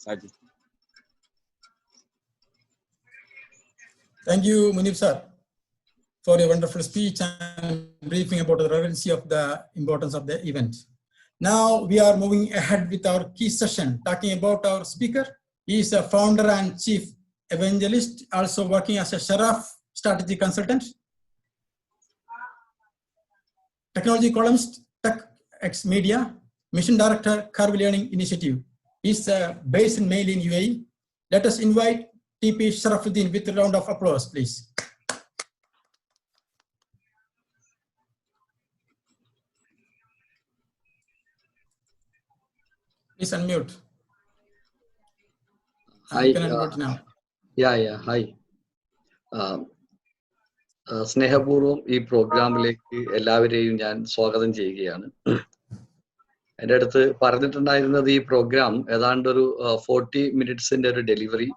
Sajid. Thank you, Munib sir, for your wonderful speech and briefing about the relevancy of the importance of the event. Now we are moving ahead with our key session, talking about our speaker. He is a founder and chief evangelist, also working as a Sharaf strategy consultant, technology columnist, TechX Media, mission director, Curve Learning Initiative. He is based in Mail in UAE. Let us invite TP Sharafuddin with a round of applause, please. Please unmute. Hi. You can unmute now. Hi. സ്നേഹപൂർവ്വം ഈ പ്രോഗ്രാമിലേക്ക് എല്ലാവരെയും ഞാൻ സ്വാഗതം ചെയ്യുകയാണ്. എൻ്റെ അടുത്ത് പറഞ്ഞിട്ടുണ്ടായിരുന്നത് ഈ പ്രോഗ്രാം ഏതാണ്ട് ഒരു 40 മിനിറ്റ്സിന്റെ ഒരു ഡെലിവറി,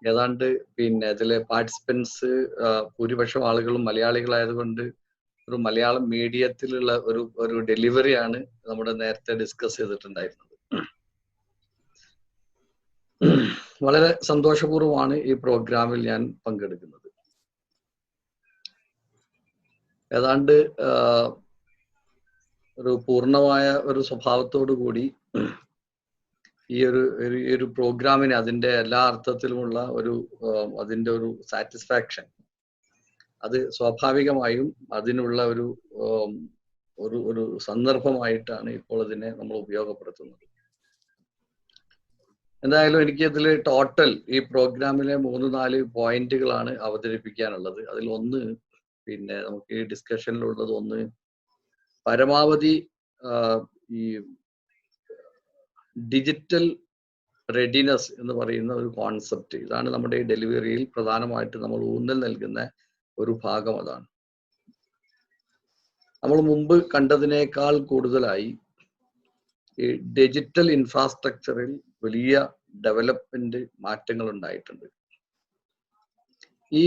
ഏതാണ്ട് പിന്നെ ഇതിലെ പാർട്ടിസിപ്പൻസ് ഭൂരിപക്ഷം ആളുകളും മലയാളികളായതുകൊണ്ട് ഒരു മലയാളം മീഡിയത്തിലുള്ള ഒരു ഡെലിവറിയാണ് നമ്മുടെ നേരത്തെ ഡിസ്കസ് ചെയ്തിട്ടുണ്ടായിരുന്നത്. വളരെ സന്തോഷപൂർവ്വമാണ് ഈ പ്രോഗ്രാമിൽ ഞാൻ പങ്കെടുക്കുന്നത്. ഏതാണ്ട് ഒരു പൂർണ്ണമായ ഒരു സ്വഭാവത്തോടു കൂടി ഈ ഒരു പ്രോഗ്രാമിന് അതിൻ്റെ എല്ലാ അർത്ഥത്തിലുമുള്ള അതിൻ്റെ ഒരു സാറ്റിസ്ഫാക്ഷൻ, അത് സ്വാഭാവികമായും അതിനുള്ള ഒരു സന്ദർഭമായിട്ടാണ് ഇപ്പോൾ അതിനെ നമ്മൾ ഉപയോഗപ്പെടുത്തുന്നത്. എന്തായാലും എനിക്ക് ഇതിൽ ടോട്ടൽ ഈ പ്രോഗ്രാമിലെ 3-4 പോയിന്റുകളാണ് അവതരിപ്പിക്കാനുള്ളത്. അതിൽ ഒന്ന്, പിന്നെ നമുക്ക് ഈ ഡിസ്കഷനിലുള്ളത് ഒന്ന്, പരമാവധി ഈ ഡിജിറ്റൽ റെഡിനെസ് എന്ന് പറയുന്ന ഒരു കോൺസെപ്റ്റ്, ഇതാണ് നമ്മുടെ ഈ ഡെലിവറിയിൽ പ്രധാനമായിട്ട് നമ്മൾ ഊന്നൽ നൽകുന്ന ഒരു ഭാഗം. അതാണ് നമ്മൾ മുമ്പ് കണ്ടതിനേക്കാൾ കൂടുതലായി ഈ ഡിജിറ്റൽ ഇൻഫ്രാസ്ട്രക്ചറിൽ വലിയ ഡെവലപ്മെന്റ് മാറ്റങ്ങൾ ഉണ്ടായിട്ടുണ്ട്. ഈ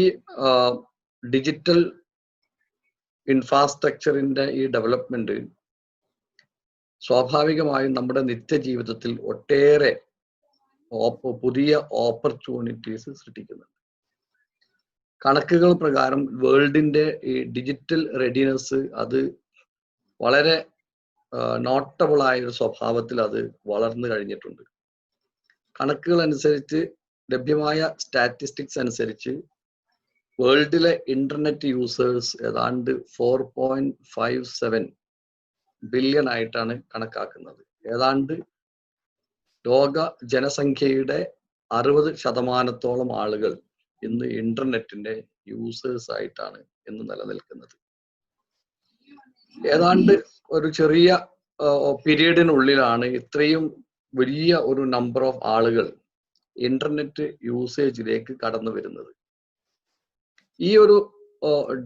ഡിജിറ്റൽ ഇൻഫ്രാസ്ട്രക്ചറിന്റെ ഈ ഡെവലപ്മെന്റ് സ്വാഭാവികമായും നമ്മുടെ നിത്യജീവിതത്തിൽ ഒട്ടേറെ പുതിയ ഓപ്പർച്യൂണിറ്റീസ് സൃഷ്ടിക്കുന്നുണ്ട്. കണക്കുകൾ പ്രകാരം വേൾഡിന്റെ ഈ ഡിജിറ്റൽ റെഡിനെസ് അത് വളരെ നോട്ടബിളായ ഒരു സ്വഭാവത്തിൽ അത് വളർന്നു കഴിഞ്ഞിട്ടുണ്ട്. കണക്കുകൾ അനുസരിച്ച്, ലഭ്യമായ സ്റ്റാറ്റിസ്റ്റിക്സ് അനുസരിച്ച് വേൾഡിലെ ഇന്റർനെറ്റ് യൂസേഴ്സ് ഏതാണ്ട് 4.57 ബില്യൺ ആയിട്ടാണ് കണക്കാക്കുന്നത്. ഏതാണ്ട് ലോക ജനസംഖ്യയുടെ 60% ആളുകൾ ഇന്ന് ഇന്റർനെറ്റിന്റെ യൂസേഴ്സ് ആയിട്ടാണ് ഇന്ന് നിലനിൽക്കുന്നത്. ഏതാണ്ട് ഒരു ചെറിയ പീരീഡിനുള്ളിലാണ് ഇത്രയും വലിയ ഒരു നമ്പർ ഓഫ് ആളുകൾ ഇന്റർനെറ്റ് യൂസേജിലേക്ക് കടന്നു വരുന്നത്. ഈ ഒരു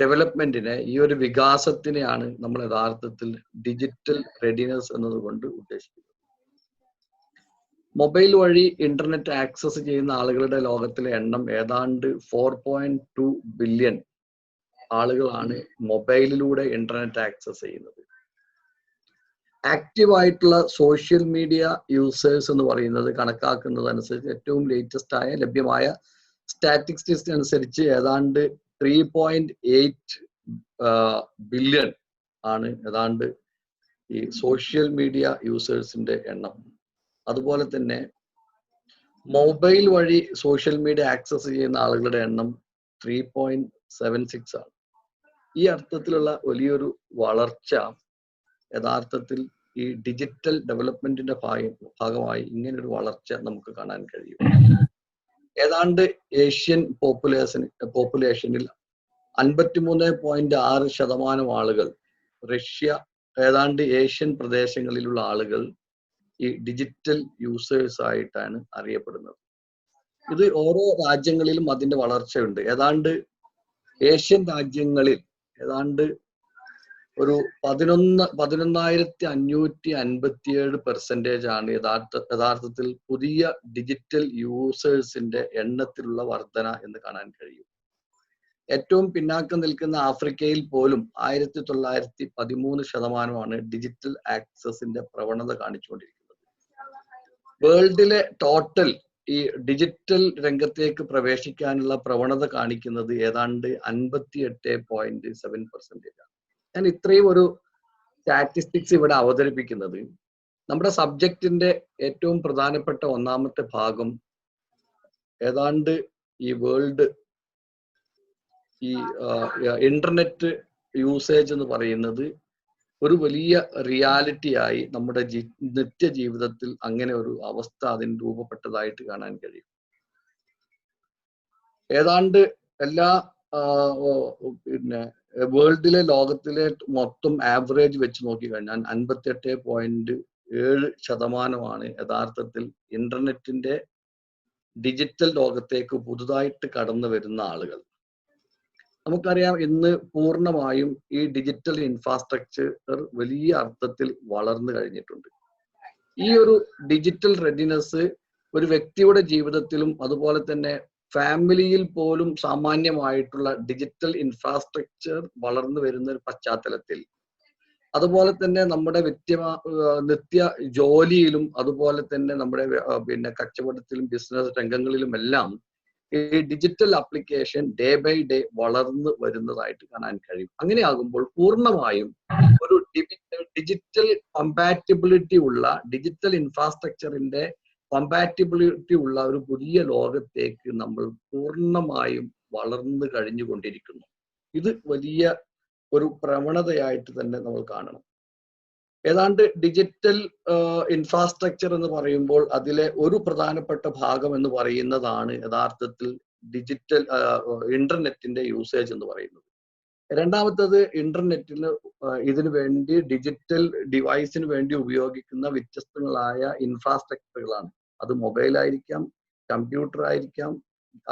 ഡെവലപ്മെന്റിനെ, ഈ ഒരു വികാസത്തിനെയാണ് നമ്മൾ യഥാർത്ഥത്തിൽ ഡിജിറ്റൽ റെഡിനെസ് എന്നതുകൊണ്ട് ഉദ്ദേശിക്കുന്നത്. മൊബൈൽ വഴി ഇന്റർനെറ്റ് ആക്സസ് ചെയ്യുന്ന ആളുകളുടെ ലോകത്തിലെ എണ്ണം ഏതാണ്ട് 4.2 ബില്യൺ ആളുകളാണ് മൊബൈലിലൂടെ ഇന്റർനെറ്റ് ആക്സസ് ചെയ്യുന്നത്. ആക്റ്റീവ് ആയിട്ടുള്ള സോഷ്യൽ മീഡിയ യൂസേഴ്സ് എന്ന് പറയുന്നത് കണക്കാക്കുന്നത് അനുസരിച്ച് ഏറ്റവും ലേറ്റസ്റ്റ് ആയ ലഭ്യമായ സ്റ്റാറ്റിസ്റ്റിക്സ് അനുസരിച്ച് ഏതാണ്ട് 3.8 ബില്യൺ ആണ് ഏതാണ്ട് ഈ സോഷ്യൽ മീഡിയ യൂസേഴ്സിന്റെ എണ്ണം. അതുപോലെ തന്നെ മൊബൈൽ വഴി സോഷ്യൽ മീഡിയ ആക്സസ് ചെയ്യുന്ന ആളുകളുടെ എണ്ണം 3.76 ആണ്. ഈ അർത്ഥത്തിലുള്ള വലിയൊരു വളർച്ച യഥാർത്ഥത്തിൽ ഈ ഡിജിറ്റൽ ഡെവലപ്മെന്റിന്റെ ഭാഗമായി ഇങ്ങനൊരു വളർച്ച നമുക്ക് കാണാൻ കഴിയും. ഏതാണ്ട് ഏഷ്യൻ പോപ്പുലേഷനിൽ 53.6% ആളുകൾ, റഷ്യ, ഏതാണ്ട് ഏഷ്യൻ പ്രദേശങ്ങളിലുള്ള ആളുകൾ ഈ ഡിജിറ്റൽ യൂസേഴ്സ് ആയിട്ടാണ് അറിയപ്പെടുന്നത്. ഇത് ഓരോ രാജ്യങ്ങളിലും അതിന്റെ വളർച്ചയുണ്ട്. ഏതാണ്ട് ഏഷ്യൻ രാജ്യങ്ങളിൽ ഏതാണ്ട് ഒരു 11,557% ആണ് യഥാർത്ഥത്തിൽ പുതിയ ഡിജിറ്റൽ യൂസേഴ്സിന്റെ എണ്ണത്തിലുള്ള വർധന എന്ന് കാണാൻ കഴിയും. ഏറ്റവും പിന്നാക്കം നിൽക്കുന്ന ആഫ്രിക്കയിൽ പോലും 1913% ഡിജിറ്റൽ ആക്സസിന്റെ പ്രവണത കാണിച്ചുകൊണ്ടിരിക്കുന്നത്. വേൾഡിലെ ടോട്ടൽ ഈ ഡിജിറ്റൽ രംഗത്തേക്ക് പ്രവേശിക്കാനുള്ള പ്രവണത കാണിക്കുന്നത് ഏതാണ്ട് 58.7%. ഞാൻ ഇത്രയും ഒരു സ്റ്റാറ്റിസ്റ്റിക്സ് ഇവിടെ അവതരിപ്പിക്കുന്നത് നമ്മുടെ സബ്ജക്റ്റിന്റെ ഏറ്റവും പ്രധാനപ്പെട്ട ഒന്നാമത്തെ ഭാഗം ഏതാണ്ട് ഈ വേൾഡ് ഈ ഇന്റർനെറ്റ് യൂസേജ് എന്ന് പറയുന്നത് ഒരു വലിയ റിയാലിറ്റി ആയി നമ്മുടെ നിത്യജീവിതത്തിൽ അങ്ങനെ ഒരു അവസ്ഥ അതിന് രൂപപ്പെട്ടതായിട്ട് കാണാൻ കഴിയും. ഏതാണ്ട് എല്ലാ പിന്നെ വേൾഡിലെ ലോകത്തിലെ മൊത്തം ആവറേജ് വെച്ച് നോക്കിക്കഴിഞ്ഞാൽ 58.7% യഥാർത്ഥത്തിൽ ഇന്റർനെറ്റിന്റെ ഡിജിറ്റൽ ലോകത്തേക്ക് പുതുതായിട്ട് കടന്നു വരുന്ന ആളുകൾ. നമുക്കറിയാം ഇന്ന് പൂർണ്ണമായും ഈ ഡിജിറ്റൽ ഇൻഫ്രാസ്ട്രക്ചർ വലിയ അർത്ഥത്തിൽ വളർന്നു കഴിഞ്ഞിട്ടുണ്ട്. ഈ ഒരു ഡിജിറ്റൽ റെഡിനെസ് ഒരു വ്യക്തിയുടെ ജീവിതത്തിലും അതുപോലെ തന്നെ ഫാമിലിയിൽ പോലും സാമാന്യമായിട്ടുള്ള ഡിജിറ്റൽ ഇൻഫ്രാസ്ട്രക്ചർ വളർന്നു വരുന്ന ഒരു പശ്ചാത്തലത്തിൽ, അതുപോലെ തന്നെ നമ്മുടെ നിത്യ ജോലിയിലും അതുപോലെ തന്നെ നമ്മുടെ പിന്നെ കച്ചവടത്തിലും ബിസിനസ് രംഗങ്ങളിലും എല്ലാം ഈ digital application day by day വളർന്നു വരുന്നതായിട്ട് കാണാൻ കഴിയും. അങ്ങനെയാകുമ്പോൾ പൂർണ്ണമായും ഒരു ഡിജിറ്റൽ കമ്പാറ്റിബിലിറ്റി ഉള്ള ഡിജിറ്റൽ ഇൻഫ്രാസ്ട്രക്ചറിന്റെ കമ്പാറ്റിബിലിറ്റി ഉള്ള ഒരു പുതിയ ലോകത്തേക്ക് നമ്മൾ പൂർണ്ണമായും വളർന്നു കഴിഞ്ഞുകൊണ്ടിരിക്കുന്നു. ഇത് വലിയ ഒരു പ്രവണതയായിട്ട് തന്നെ നമ്മൾ കാണണം. ഏതാണ്ട് ഡിജിറ്റൽ ഇൻഫ്രാസ്ട്രക്ചർ എന്ന് പറയുമ്പോൾ അതിലെ ഒരു പ്രധാനപ്പെട്ട ഭാഗം എന്ന് പറയുന്നതാണ് യഥാർത്ഥത്തിൽ ഡിജിറ്റൽ ഇന്റർനെറ്റിന്റെ യൂസേജ് എന്ന് പറയുന്നത്. രണ്ടാമത്തത് ഇന്റർനെറ്റിന് ഇതിനു വേണ്ടി ഡിജിറ്റൽ ഡിവൈസിന് വേണ്ടി ഉപയോഗിക്കുന്ന വ്യത്യസ്തങ്ങളായ ഇൻഫ്രാസ്ട്രക്ചറുകളാണ്. അത് മൊബൈൽ ആയിരിക്കാം, കമ്പ്യൂട്ടർ ആയിരിക്കാം,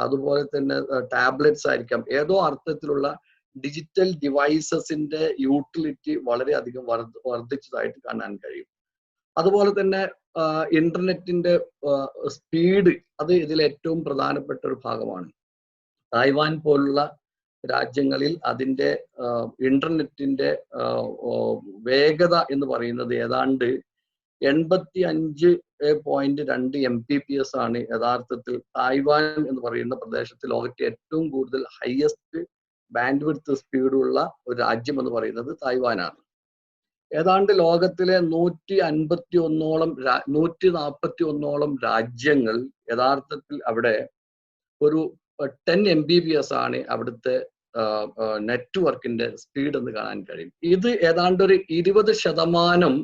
അതുപോലെ തന്നെ ടാബ്ലറ്റ്സ് ആയിരിക്കാം. ഏതോ അർത്ഥത്തിലുള്ള ഡിജിറ്റൽ ഡിവൈസസിന്റെ യൂട്ടിലിറ്റി വളരെയധികം വർദ്ധിച്ചതായിട്ട് കാണാൻ കഴിയും. അതുപോലെ തന്നെ ഇന്റർനെറ്റിന്റെ സ്പീഡ് അത് ഇതിൽ ഏറ്റവും പ്രധാനപ്പെട്ട ഒരു ഭാഗമാണ്. തായ്വാൻ പോലുള്ള രാജ്യങ്ങളിൽ അതിന്റെ ഇന്റർനെറ്റിന്റെ വേഗത എന്ന് പറയുന്നത് ഏതാണ്ട് 85.2 Mbps ആണ് യഥാർത്ഥത്തിൽ. തായ്വാൻ എന്ന് പറയുന്ന പ്രദേശത്ത് ലോകത്തെ ഏറ്റവും കൂടുതൽ ഹയസ്റ്റ് ബാൻഡ് വിഡ്ത്ത് സ്പീഡുള്ള ഒരു രാജ്യം എന്ന് പറയുന്നത് തായ്വാനാണ്. ഏതാണ്ട് ലോകത്തിലെ 141ഓളം രാജ്യങ്ങൾ യഥാർത്ഥത്തിൽ അവിടെ ഒരു 10 Mbps ആണ് അവിടുത്തെ നെറ്റ്വർക്കിന്റെ സ്പീഡ് എന്ന് കാണാൻ കഴിയും. ഇത് ഏതാണ്ട് ഒരു 20%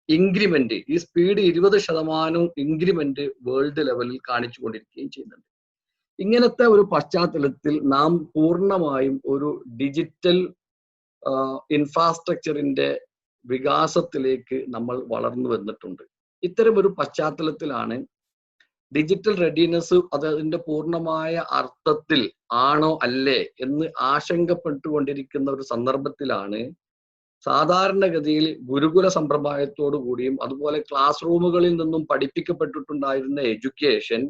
ഇൻക്രിമെന്റ്, ഈ സ്പീഡ് 20% ഇൻക്രിമെന്റ് വേൾഡ് ലെവലിൽ കാണിച്ചുകൊണ്ടിരിക്കുകയും ചെയ്യുന്നുണ്ട്. ഇങ്ങനത്തെ ഒരു പശ്ചാത്തലത്തിൽ നാം പൂർണ്ണമായും ഒരു ഡിജിറ്റൽ ഇൻഫ്രാസ്ട്രക്ചറിന്റെ വികാസത്തിലേക്ക് നമ്മൾ വളർന്നു വന്നിട്ടുണ്ട്. ഇത്തരം ഒരു പശ്ചാത്തലത്തിലാണ് ഡിജിറ്റൽ റെഡിനെസ് അത് അതിന്റെ പൂർണ്ണമായ അർത്ഥത്തിൽ ആണോ അല്ലേ എന്ന് ആശങ്കപ്പെട്ടുകൊണ്ടിരിക്കുന്ന ഒരു സന്ദർഭത്തിലാണ് സാധാരണഗതിയിൽ ഗുരുകുല സമ്പ്രദായത്തോടു കൂടിയും അതുപോലെ ക്ലാസ് റൂമുകളിൽ നിന്നും പഠിപ്പിക്കപ്പെട്ടിട്ടുണ്ടായിരുന്ന എഡ്യൂക്കേഷൻ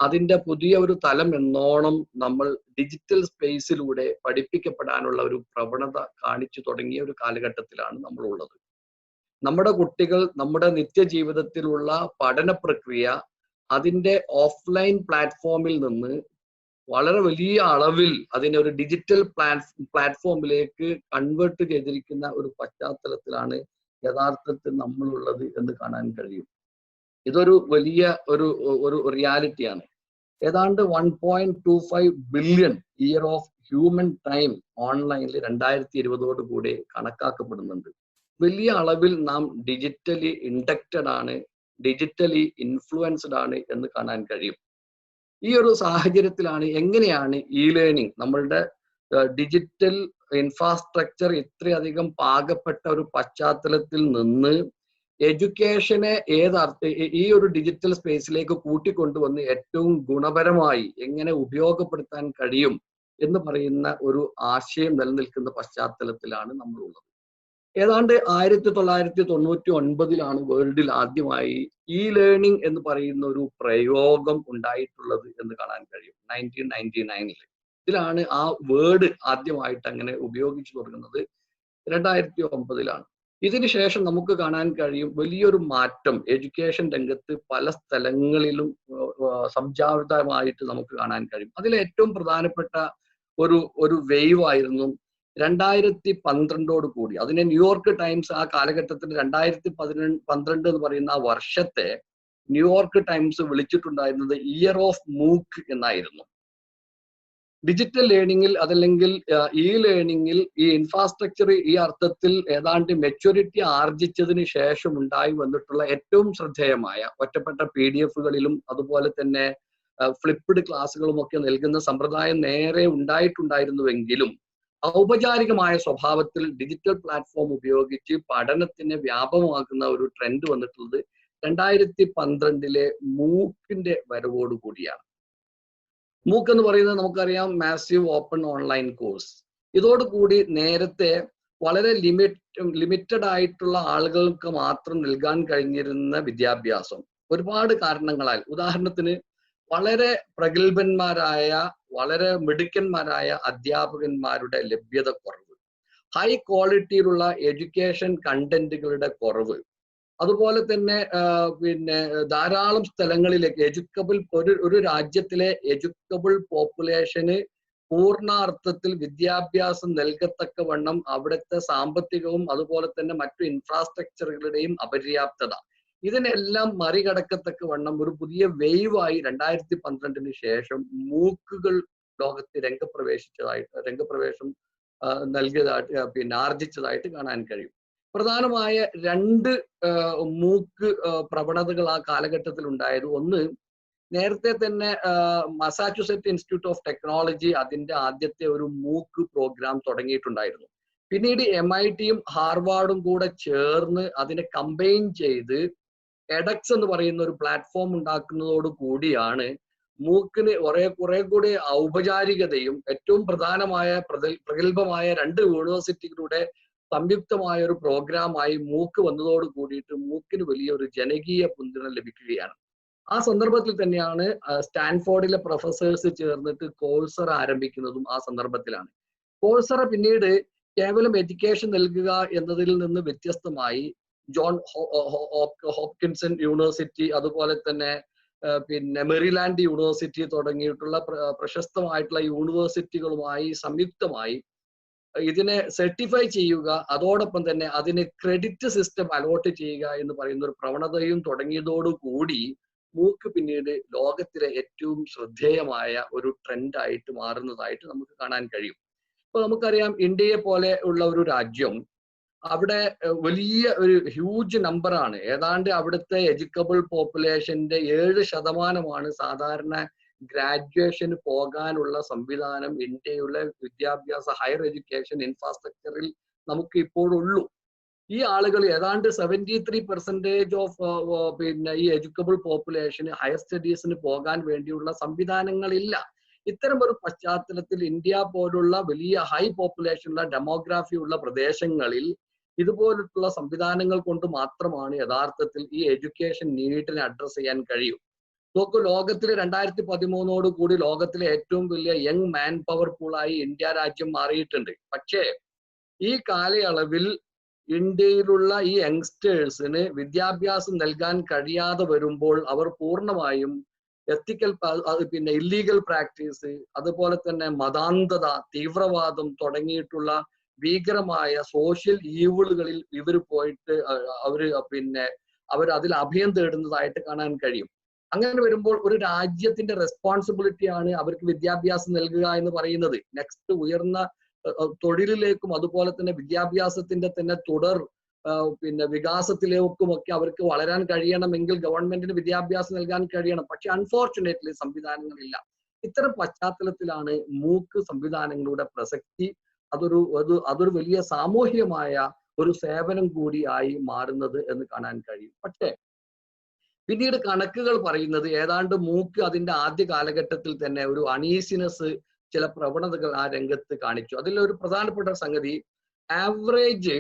അതിന്റെ പുതിയ ഒരു തലം എന്നോണം നമ്മൾ ഡിജിറ്റൽ സ്പേസിലൂടെ പഠിപ്പിക്കപ്പെടാനുള്ള ഒരു പ്രവണത കാണിച്ചു തുടങ്ങിയ ഒരു കാലഘട്ടത്തിലാണ് നമ്മളുള്ളത്. നമ്മുടെ കുട്ടികൾ നമ്മുടെ നിത്യജീവിതത്തിലുള്ള പഠന പ്രക്രിയ അതിന്റെ ഓഫ്ലൈൻ പ്ലാറ്റ്ഫോമിൽ നിന്ന് വളരെ വലിയ അളവിൽ അതിനെ ഒരു ഡിജിറ്റൽ പ്ലാറ്റ്ഫോമിലേക്ക് കൺവേർട്ട് ചെയ്തിരിക്കുന്ന ഒരു പശ്ചാത്തലത്തിലാണ് യഥാർത്ഥത്തിൽ നമ്മളുള്ളത് എന്ന് കാണാൻ കഴിയും. ഇതൊരു വലിയ ഒരു റിയാലിറ്റിയാണ്. ഏതാണ്ട് 1.25 billion year of human time ഓൺലൈനിൽ 2020 കൂടെ കണക്കാക്കപ്പെടുന്നുണ്ട്. വലിയ അളവിൽ നാം ഡിജിറ്റലി ഇൻഡക്റ്റഡ് ആണ്, ഡിജിറ്റലി ഇൻഫ്ലുവൻസ്ഡ് ആണ് എന്ന് കാണാൻ കഴിയും. ഈ ഒരു സാഹചര്യത്തിലാണ് എങ്ങനെയാണ് ഇ ലേണിംഗ് നമ്മളുടെ ഡിജിറ്റൽ ഇൻഫ്രാസ്ട്രക്ചർ ഇത്രയധികം പാകപ്പെട്ട ഒരു പശ്ചാത്തലത്തിൽ നിന്ന് എഡ്യൂക്കേഷനെ ഈ ഒരു ഡിജിറ്റൽ സ്പേസിലേക്ക് കൂട്ടിക്കൊണ്ടുവന്ന് ഏറ്റവും ഗുണപരമായി എങ്ങനെ ഉപയോഗപ്പെടുത്താൻ കഴിയും എന്ന് പറയുന്ന ഒരു ആശയം നിലനിൽക്കുന്ന പശ്ചാത്തലത്തിലാണ് നമ്മളുള്ളത്. ഏതാണ്ട് 1999 വേൾഡിൽ ആദ്യമായി ഇ ലേണിംഗ് എന്ന് പറയുന്ന ഒരു പ്രയോഗം ഉണ്ടായിട്ടുള്ളത് എന്ന് കാണാൻ കഴിയും. 1999 ഇതിലാണ് ആ വേർഡ് ആദ്യമായിട്ട് അങ്ങനെ ഉപയോഗിച്ചു തുടങ്ങുന്നത്. 2009 ഇതിനുശേഷം നമുക്ക് കാണാൻ കഴിയും വലിയൊരു മാറ്റം എഡ്യൂക്കേഷൻ രംഗത്ത് പല സ്ഥലങ്ങളിലും സംജാതമായിട്ട് നമുക്ക് കാണാൻ കഴിയും. അതിൽ ഏറ്റവും പ്രധാനപ്പെട്ട ഒരു വേവ് ആയിരുന്നു 2012 കൂടി. അതിനെ ന്യൂയോർക്ക് ടൈംസ് ആ കാലഘട്ടത്തിൽ 2012 എന്ന് പറയുന്ന ആ വർഷത്തെ ന്യൂയോർക്ക് ടൈംസ് വിളിച്ചിട്ടുണ്ടായിരുന്നത് ഇയർ ഓഫ് മൂക്ക് എന്നായിരുന്നു. ഡിജിറ്റൽ ലേണിംഗിൽ അതല്ലെങ്കിൽ ഇ ലേണിംഗിൽ ഈ ഇൻഫ്രാസ്ട്രക്ചർ ഈ അർത്ഥത്തിൽ ഏതാണ്ട് മെച്യൂരിറ്റി ആർജിച്ചതിന് ശേഷം ഉണ്ടായി വന്നിട്ടുള്ള ഏറ്റവും ശ്രദ്ധേയമായ ഒറ്റപ്പെട്ട PDF-കളിലും അതുപോലെ തന്നെ ഫ്ലിപ്പ്ഡ് ക്ലാസ്സുകളും ഒക്കെ നൽകുന്ന സമ്പ്രദായം നേരെ ഉണ്ടായിട്ടുണ്ടായിരുന്നുവെങ്കിലും ഔപചാരികമായ സ്വഭാവത്തിൽ ഡിജിറ്റൽ പ്ലാറ്റ്ഫോം ഉപയോഗിച്ച് പഠനത്തിന് വ്യാപകമാക്കുന്ന ഒരു ട്രെൻഡ് വന്നിട്ടുള്ളത് 2012 മൂക്കിന്റെ വരവോട് കൂടിയാണ്. മൂക്ക് എന്ന് പറയുന്നത് നമുക്കറിയാം മാസീവ് ഓപ്പൺ ഓൺലൈൻ കോഴ്സ്. ഇതോടുകൂടി നേരത്തെ വളരെ ലിമിറ്റഡ് ആയിട്ടുള്ള ആളുകൾക്ക് മാത്രം നൽകാൻ കഴിഞ്ഞിരുന്ന വിദ്യാഭ്യാസം ഒരുപാട് കാരണങ്ങളാൽ, ഉദാഹരണത്തിന് വളരെ പ്രഗത്ഭന്മാരായ വളരെ മിടുക്കന്മാരായ അധ്യാപകന്മാരുടെ ലഭ്യത കുറവ്, ഹൈ ക്വാളിറ്റിയിലുള്ള എഡ്യൂക്കേഷൻ കണ്ടന്റുകളുടെ കുറവ്, അതുപോലെ തന്നെ ധാരാളം സ്ഥലങ്ങളിലേക്ക് ഒരു രാജ്യത്തിലെ എഡ്യൂക്കബിൾ പോപ്പുലേഷന് പൂർണ്ണാർത്ഥത്തിൽ വിദ്യാഭ്യാസം നൽകത്തക്കവണ്ണം അവിടുത്തെ സാമ്പത്തികവും അതുപോലെ തന്നെ മറ്റു ഇൻഫ്രാസ്ട്രക്ചറുകളുടെയും അപര്യാപ്തത, ഇതിനെല്ലാം മറികടക്കത്തക്കവണ്ണം ഒരു പുതിയ വേവായി 2012 ശേഷം മൂക്കുകൾ ലോകത്ത് രംഗപ്രവേശം നൽകിയതായിട്ട് ആർജിച്ചതായിട്ട് കാണാൻ കഴിയും. പ്രധാനമായ 2 മൂക്ക് പ്രവണതകൾ ആ കാലഘട്ടത്തിൽ ഉണ്ടായത്. ഒന്ന്, നേരത്തെ തന്നെ മസാച്യുസെറ്റ് ഇൻസ്റ്റിറ്റ്യൂട്ട് ഓഫ് ടെക്നോളജി അതിന്റെ ആദ്യത്തെ ഒരു മൂക്ക് പ്രോഗ്രാം തുടങ്ങിയിട്ടുണ്ടായിരുന്നു. പിന്നീട് MIT-യും ഹാർവാർഡും കൂടെ ചേർന്ന് അതിനെ കമ്പൈൻ ചെയ്ത് എഡക്സ് എന്ന് പറയുന്ന ഒരു പ്ലാറ്റ്ഫോം ഉണ്ടാക്കുന്നതോട് കൂടിയാണ് മൂക്കിന് കുറെ കൂടി ഔപചാരികതയും ഏറ്റവും പ്രധാനമായ പ്രഗത്ഭമായ 2 യൂണിവേഴ്സിറ്റികളുടെ സംയുക്തമായ ഒരു പ്രോഗ്രാമായി മൂക്ക് വന്നതോട് കൂടിയിട്ട് മൂക്കിന് വലിയൊരു ജനകീയ പിന്തുണ ലഭിക്കുകയാണ്. ആ സന്ദർഭത്തിൽ തന്നെയാണ് സ്റ്റാൻഫോർഡിലെ പ്രൊഫസേഴ്സ് ചേർന്നിട്ട് കോഴ്സറ ആരംഭിക്കുന്നതും ആ സന്ദർഭത്തിലാണ്. കോഴ്സറ പിന്നീട് കേവലം എഡ്യൂക്കേഷൻ നൽകുക എന്നതിൽ നിന്ന് വ്യത്യസ്തമായി ജോൺ ഹോപ്കിൻസൺ യൂണിവേഴ്സിറ്റി അതുപോലെ തന്നെ മെറിലാൻഡ് യൂണിവേഴ്സിറ്റി തുടങ്ങിയിട്ടുള്ള പ്രശസ്തമായിട്ടുള്ള യൂണിവേഴ്സിറ്റികളുമായി സംയുക്തമായി ഇതിനെ സർട്ടിഫൈ ചെയ്യുക, അതോടൊപ്പം തന്നെ അതിന് ക്രെഡിറ്റ് സിസ്റ്റം അലോട്ട് ചെയ്യുക എന്ന് പറയുന്ന ഒരു പ്രവണതയും തുടങ്ങിയതോടുകൂടി മൂക്ക് പിന്നീട് ലോകത്തിലെ ഏറ്റവും ശ്രദ്ധേയമായ ഒരു ട്രെൻഡായിട്ട് മാറുന്നതായിട്ട് നമുക്ക് കാണാൻ കഴിയും. ഇപ്പൊ നമുക്കറിയാം, ഇന്ത്യയെ പോലെ ഉള്ള ഒരു രാജ്യം, അവിടെ വലിയ ഒരു ഹ്യൂജ് നമ്പറാണ്. ഏതാണ്ട് അവിടുത്തെ എഡ്യൂക്കബിൾ പോപ്പുലേഷന്റെ 7% സാധാരണ ഗ്രാജുവേഷന് പോകാനുള്ള സംവിധാനം ഇന്ത്യയുള്ള വിദ്യാഭ്യാസ ഹയർ എഡ്യൂക്കേഷൻ ഇൻഫ്രാസ്ട്രക്ചറിൽ നമുക്ക് ഇപ്പോഴുള്ളൂ. ഈ ആളുകൾ ഏതാണ്ട് 73% ഓഫ് ഈ എഡ്യൂക്കബിൾ പോപ്പുലേഷന് ഹയർ സ്റ്റഡീസിന് പോകാൻ വേണ്ടിയുള്ള സംവിധാനങ്ങളില്ല. ഇത്തരം ഒരു പശ്ചാത്തലത്തിൽ ഇന്ത്യ പോലുള്ള വലിയ ഹൈ പോപ്പുലേഷനുള്ള ഡെമോഗ്രാഫി ഉള്ള പ്രദേശങ്ങളിൽ ഇതുപോലുള്ള സംവിധാനങ്ങൾ കൊണ്ട് മാത്രമാണ് യഥാർത്ഥത്തിൽ ഈ എഡ്യൂക്കേഷൻ നീഡിനെ അഡ്രസ് ചെയ്യാൻ കഴിയും. നോക്കൂ, ലോകത്തിലെ 2013 കൂടി ലോകത്തിലെ ഏറ്റവും വലിയ യങ് മാൻ പവർ പൂളായി ഇന്ത്യ രാജ്യം മാറിയിട്ടുണ്ട്. പക്ഷേ ഈ കാലയളവിൽ ഇന്ത്യയിലുള്ള ഈ യങ്സ്റ്റേഴ്സിന് വിദ്യാഭ്യാസം നൽകാൻ കഴിയാതെ വരുമ്പോൾ അവർ പൂർണ്ണമായും എത്തിക്കൽ ഇല്ലീഗൽ പ്രാക്ടീസ്, അതുപോലെ തന്നെ മതാന്ധത, തീവ്രവാദം തുടങ്ങിയിട്ടുള്ള ഭീകരമായ സോഷ്യൽ ഈവിളുകളിൽ ഇവർ പോയിട്ട് അവർ അതിൽ അഭയം തേടുന്നതായിട്ട് കാണാൻ കഴിയും. അങ്ങനെ വരുമ്പോൾ ഒരു രാജ്യത്തിന്റെ റെസ്പോൺസിബിലിറ്റിയാണ് അവർക്ക് വിദ്യാഭ്യാസം നൽകുക എന്ന് പറയുന്നത്. നെക്സ്റ്റ് ഉയർന്ന തൊഴിലിലേക്കും അതുപോലെ തന്നെ വിദ്യാഭ്യാസത്തിന്റെ തന്നെ തുടർ വികാസത്തിലേക്കുമൊക്കെ അവർക്ക് വളരാൻ കഴിയണമെങ്കിൽ ഗവൺമെന്റിന് വിദ്യാഭ്യാസം നൽകാൻ കഴിയണം. പക്ഷെ അൺഫോർച്ചുനേറ്റ്ലി സംവിധാനങ്ങളില്ല. ഇത്തരം പശ്ചാത്തലത്തിലാണ് മൂക്ക് സംവിധാനങ്ങളുടെ പ്രസക്തി അതൊരു വലിയ സാമൂഹികമായ ഒരു സേവനം കൂടിയായി മാറുന്നത് എന്ന് കാണാൻ കഴിയും. പക്ഷേ പിന്നീട് കണക്കുകൾ പറയുന്നത് ഏതാണ്ട് മൂക്ക് അതിന്റെ ആദ്യ കാലഘട്ടത്തിൽ തന്നെ ഒരു അണീസിനെസ്, ചില പ്രവണതകൾ ആ രംഗത്ത് കാണിച്ചു. അതിലൊരു പ്രധാനപ്പെട്ട സംഗതി, ആവറേജ്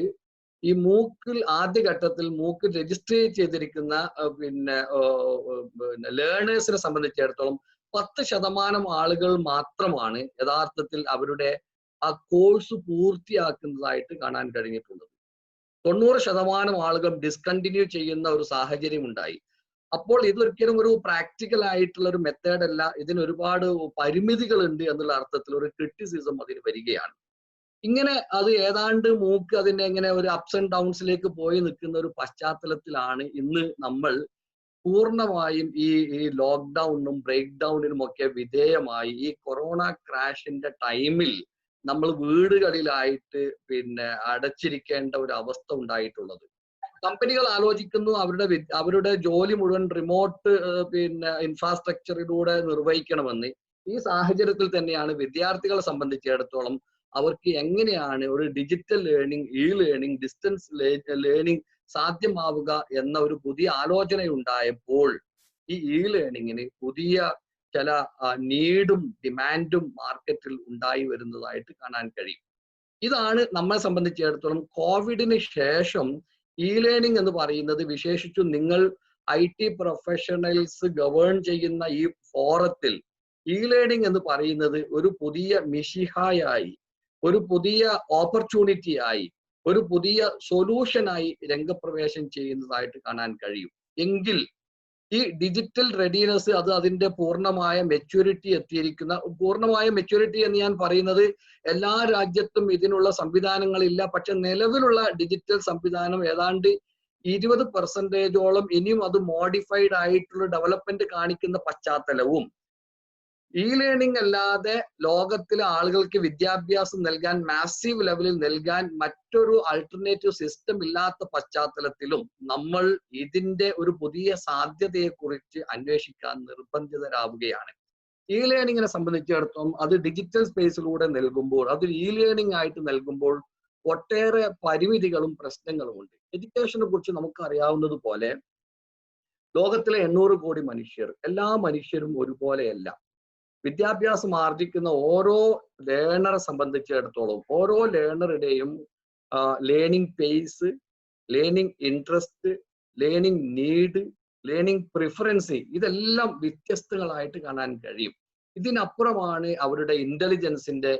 ഈ മൂക്കിൽ ആദ്യഘട്ടത്തിൽ മൂക്ക് രജിസ്റ്റർ ചെയ്തിരിക്കുന്ന ലേണേഴ്സിനെ സംബന്ധിച്ചിടത്തോളം 10% ആളുകൾ മാത്രമാണ് യഥാർത്ഥത്തിൽ അവരുടെ ആ കോഴ്സ് പൂർത്തിയാക്കുന്നതായിട്ട് കാണാൻ കഴിഞ്ഞിട്ടുള്ളത്. 90% ആളുകൾ ഡിസ്കണ്ടിന്യൂ ചെയ്യുന്ന ഒരു സാഹചര്യം ഉണ്ടായി. അപ്പോൾ ഇതൊരിക്കലും ഒരു പ്രാക്ടിക്കൽ ആയിട്ടുള്ള ഒരു മെത്തേഡ് അല്ല, ഇതിന് ഒരുപാട് പരിമിതികളുണ്ട് എന്നുള്ള അർത്ഥത്തിൽ ഒരു ക്രിറ്റിസിസം അതിന് വരികയാണ്. ഇങ്ങനെ അത് ഏതാണ്ട് മൂക്ക് അതിന്റെ ഇങ്ങനെ ഒരു അപ്സ് ആൻഡ് ഡൗൺസിലേക്ക് പോയി നിൽക്കുന്ന ഒരു പശ്ചാത്തലത്തിലാണ് ഇന്ന് നമ്മൾ പൂർണ്ണമായും ഈ ലോക്ക്ഡൌണിനും ബ്രേക്ക് ഡൗണിനും ഒക്കെ വിധേയമായി ഈ കൊറോണ ക്രാഷിന്റെ ടൈമിൽ നമ്മൾ വീടുകളിലായിട്ട് അടച്ചിരിക്കേണ്ട ഒരു അവസ്ഥ ഉണ്ടായിട്ടുള്ളത്. കമ്പനികൾ ആലോചിക്കുന്നു അവരുടെ ജോലി മുഴുവൻ റിമോട്ട് ഇൻഫ്രാസ്ട്രക്ചറിലൂടെ നിർവഹിക്കണമെന്ന്. ഈ സാഹചര്യത്തിൽ തന്നെയാണ് വിദ്യാർത്ഥികളെ സംബന്ധിച്ചിടത്തോളം അവർക്ക് എങ്ങനെയാണ് ഒരു digital learning, learning, distance learning സാധ്യമാവുക എന്ന ഒരു പുതിയ ആലോചന ഉണ്ടായപ്പോൾ ഈ ലേണിങ്ങിന് പുതിയ ചില നീഡും ഡിമാൻഡും മാർക്കറ്റിൽ ഉണ്ടായി വരുന്നതായിട്ട് കാണാൻ കഴിയും. ഇതാണ് നമ്മളെ സംബന്ധിച്ചിടത്തോളം കോവിഡിന് ശേഷം ലേണിംഗ് എന്ന് പറയുന്നത്, വിശേഷിച്ചും നിങ്ങൾ IT പ്രൊഫഷണൽസ് ഗവേൺ ചെയ്യുന്ന ഈ ഫോറത്തിൽ ലേണിംഗ് എന്ന് പറയുന്നത് ഒരു പുതിയ മിശിഹായായി, ഒരു പുതിയ ഓപ്പർച്യൂണിറ്റിയായി, ഒരു പുതിയ സൊല്യൂഷനായി രംഗപ്രവേശം ചെയ്യുന്നതായിട്ട് കാണാൻ കഴിയും. എങ്കിൽ ഈ ഡിജിറ്റൽ റെഡിനെസ് അത് അതിന്റെ പൂർണ്ണമായ മെച്യൂരിറ്റി എത്തിയിരിക്കുന്ന, പൂർണ്ണമായ മെച്യൂരിറ്റി എന്ന് ഞാൻ പറയുന്നത് എല്ലാ രാജ്യത്തും ഇതിനുള്ള സംവിധാനങ്ങളില്ല. പക്ഷെ നിലവിലുള്ള ഡിജിറ്റൽ സംവിധാനം ഏതാണ്ട് 20% ഇനിയും അത് മോഡിഫൈഡ് ആയിട്ടുള്ള ഡെവലപ്മെന്റ് കാണിക്കുന്ന പശ്ചാത്തലവും ലേണിംഗ് അല്ലാതെ ലോകത്തിലെ ആളുകൾക്ക് വിദ്യാഭ്യാസം നൽകാൻ, മാസീവ് ലെവലിൽ നൽകാൻ മറ്റൊരു ആൾട്ടർനേറ്റീവ് സിസ്റ്റം ഇല്ലാത്ത പശ്ചാത്തലത്തിലും നമ്മൾ ഇതിന്റെ ഒരു പുതിയ സാധ്യതയെക്കുറിച്ച് അന്വേഷിക്കാൻ നിർബന്ധിതരാവുകയാണ്. ലേണിങ്ങിനെ സംബന്ധിച്ചിടത്തോളം അത് ഡിജിറ്റൽ സ്പേസിലൂടെ നൽകുമ്പോൾ, അത് ലേണിംഗ് ആയിട്ട് നൽകുമ്പോൾ ഒട്ടേറെ പരിമിതികളും പ്രശ്നങ്ങളും ഉണ്ട്. എഡ്യൂക്കേഷനെ കുറിച്ച് നമുക്ക് അറിയാവുന്നത് പോലെ ലോകത്തിലെ 800 കോടി മനുഷ്യർ, എല്ലാ മനുഷ്യരും ഒരുപോലെയല്ല. വിദ്യാഭ്യാസം ആർജിക്കുന്ന ഓരോ ലേണറെ സംബന്ധിച്ചിടത്തോളം ഓരോ ലേണറുടെയും learning pace, learning interest, learning need, learning preference ഇതെല്ലാം വ്യത്യസ്തങ്ങളായിട്ട് കാണാൻ കഴിയും. ഇതിനപ്പുറമാണ് അവരുടെ ഇന്റലിജൻസിന്റെ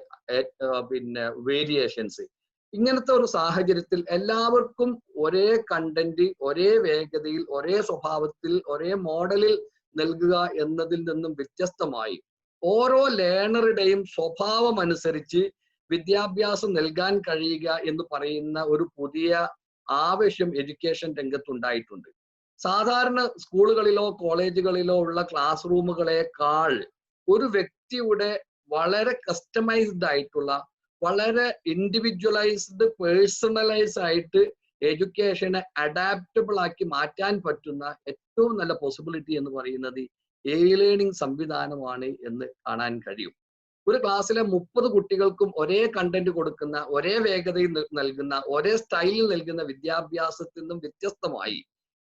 വേരിയേഷൻസ്. ഇങ്ങനത്തെ ഒരു സാഹചര്യത്തിൽ എല്ലാവർക്കും ഒരേ കണ്ടന്റ്, ഒരേ വേഗതയിൽ, ഒരേ സ്വഭാവത്തിൽ, ഒരേ മോഡലിൽ നൽകുക എന്നതിൽ നിന്നും വ്യത്യസ്തമായി ഓരോ ലേണറുടെയും സ്വഭാവം അനുസരിച്ച് വിദ്യാഭ്യാസം നൽകാൻ കഴിയുക എന്ന് പറയുന്ന ഒരു പുതിയ ആവശ്യം എഡ്യൂക്കേഷൻ രംഗത്തുണ്ടായിട്ടുണ്ട്. സാധാരണ സ്കൂളുകളിലോ കോളേജുകളിലോ ഉള്ള ക്ലാസ് റൂമുകളെക്കാൾ ഒരു വ്യക്തിയുടെ വളരെ കസ്റ്റമൈസ്ഡ് ആയിട്ടുള്ള, വളരെ ഇൻഡിവിജ്വലൈസ്ഡ്, പേഴ്സണലൈസ് ആയിട്ട് എഡ്യൂക്കേഷനെ അഡാപ്റ്റബിൾ ആക്കി മാറ്റാൻ പറ്റുന്ന ഏറ്റവും നല്ല പോസിബിലിറ്റി എന്ന് പറയുന്നത് ലേണിംഗ് സംവിധാനമാണ് എന്ന് കാണാൻ കഴിയും. ഒരു ക്ലാസ്സിലെ 30 കുട്ടികൾക്കും ഒരേ കണ്ടന്റ് കൊടുക്കുന്ന, ഒരേ വേഗതയിൽ നൽകുന്ന, ഒരേ സ്റ്റൈലിൽ നൽകുന്ന വിദ്യാഭ്യാസത്തിൽ നിന്നും വ്യത്യസ്തമായി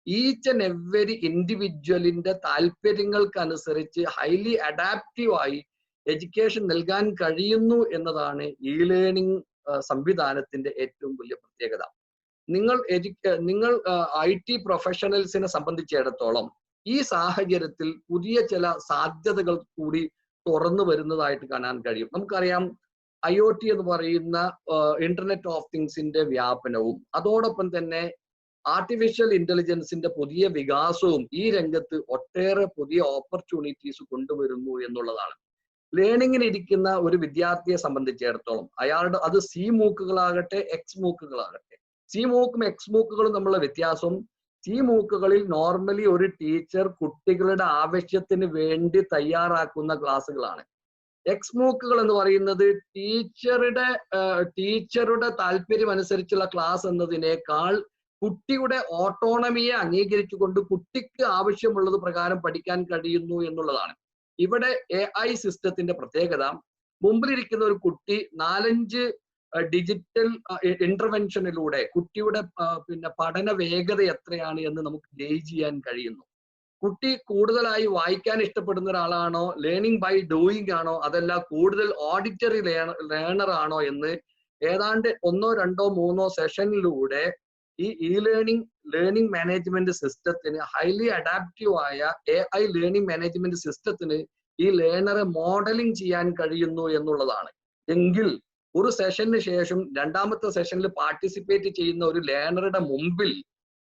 ഈച്ച് ആൻഡ് എവരി ഇൻഡിവിജ്വലിന്റെ താല്പര്യങ്ങൾക്കനുസരിച്ച് ഹൈലി അഡാപ്റ്റീവായി എഡ്യൂക്കേഷൻ നൽകാൻ കഴിയുന്നു എന്നതാണ് ലേണിംഗ് സംവിധാനത്തിന്റെ ഏറ്റവും വലിയ പ്രത്യേകത. നിങ്ങൾ IT പ്രൊഫഷണൽസിനെ സംബന്ധിച്ചിടത്തോളം ഈ സാഹചര്യത്തിൽ പുതിയ ചില സാധ്യതകൾ കൂടി തുറന്നു വരുന്നതായിട്ട് കാണാൻ കഴിയും. നമുക്കറിയാം IoT എന്ന് പറയുന്ന ഇന്റർനെറ്റ് ഓഫ് തിങ്സിന്റെ വ്യാപനവും അതോടൊപ്പം തന്നെ ആർട്ടിഫിഷ്യൽ ഇന്റലിജൻസിന്റെ പുതിയ വികാസവും ഈ രംഗത്ത് ഒട്ടേറെ പുതിയ ഓപ്പർച്യൂണിറ്റീസ് കൊണ്ടുവരുന്നു എന്നുള്ളതാണ്. ലേണിങ്ങിന് ഇരിക്കുന്ന ഒരു വിദ്യാർത്ഥിയെ സംബന്ധിച്ചിടത്തോളം അയാളുടെ അത് മൂക്കുകളാകട്ടെ മൂക്കുകളാകട്ടെ, മൂക്കും മൂക്കുകളും തമ്മിലുള്ള വ്യത്യാസം, മൂക്കുകളിൽ നോർമലി ഒരു ടീച്ചർ കുട്ടികളുടെ ആവശ്യത്തിന് വേണ്ടി തയ്യാറാക്കുന്ന ക്ലാസ്സുകളാണ്. മൂക്കുകൾ എന്ന് പറയുന്നത് ടീച്ചറുടെ താല്പര്യം അനുസരിച്ചുള്ള ക്ലാസ് എന്നതിനേക്കാൾ കുട്ടിയുടെ ഓട്ടോണമിയെ അംഗീകരിച്ചുകൊണ്ട് കുട്ടിക്ക് ആവശ്യമുള്ളത് പ്രകാരം പഠിക്കാൻ കഴിയുന്നു എന്നുള്ളതാണ്. ഇവിടെ AI സിസ്റ്റത്തിന്റെ പ്രത്യേകത, മുമ്പിലിരിക്കുന്ന ഒരു കുട്ടി 4-5 ഡിജിറ്റൽ ഇന്റർവെൻഷനിലൂടെ കുട്ടിയുടെ പഠന വേഗത എത്രയാണ് എന്ന് നമുക്ക് ഗേജ് ചെയ്യാൻ കഴിയുന്നു. കുട്ടി കൂടുതലായി വായിക്കാൻ ഇഷ്ടപ്പെടുന്ന ഒരാളാണോ, ലേണിംഗ് ബൈ ഡൂയിങ് ആണോ, അതല്ല കൂടുതൽ ഓഡിറ്ററി ലേണർ ആണോ എന്ന് ഏതാണ്ട് 1, 2, 3 സെഷനിലൂടെ ഈ ലേണിംഗ് മാനേജ്മെന്റ് സിസ്റ്റത്തിന്, ഹൈലി അഡാപ്റ്റീവ് ആയ AI ലേണിംഗ് മാനേജ്മെന്റ് സിസ്റ്റത്തിന് ഈ ലേണറെ മോഡലിംഗ് ചെയ്യാൻ കഴിയുന്നു എന്നുള്ളതാണ്. എങ്കിൽ ഒരു സെഷന് ശേഷം രണ്ടാമത്തെ സെഷനിൽ പാർട്ടിസിപ്പേറ്റ് ചെയ്യുന്ന ഒരു ലേണറുടെ മുമ്പിൽ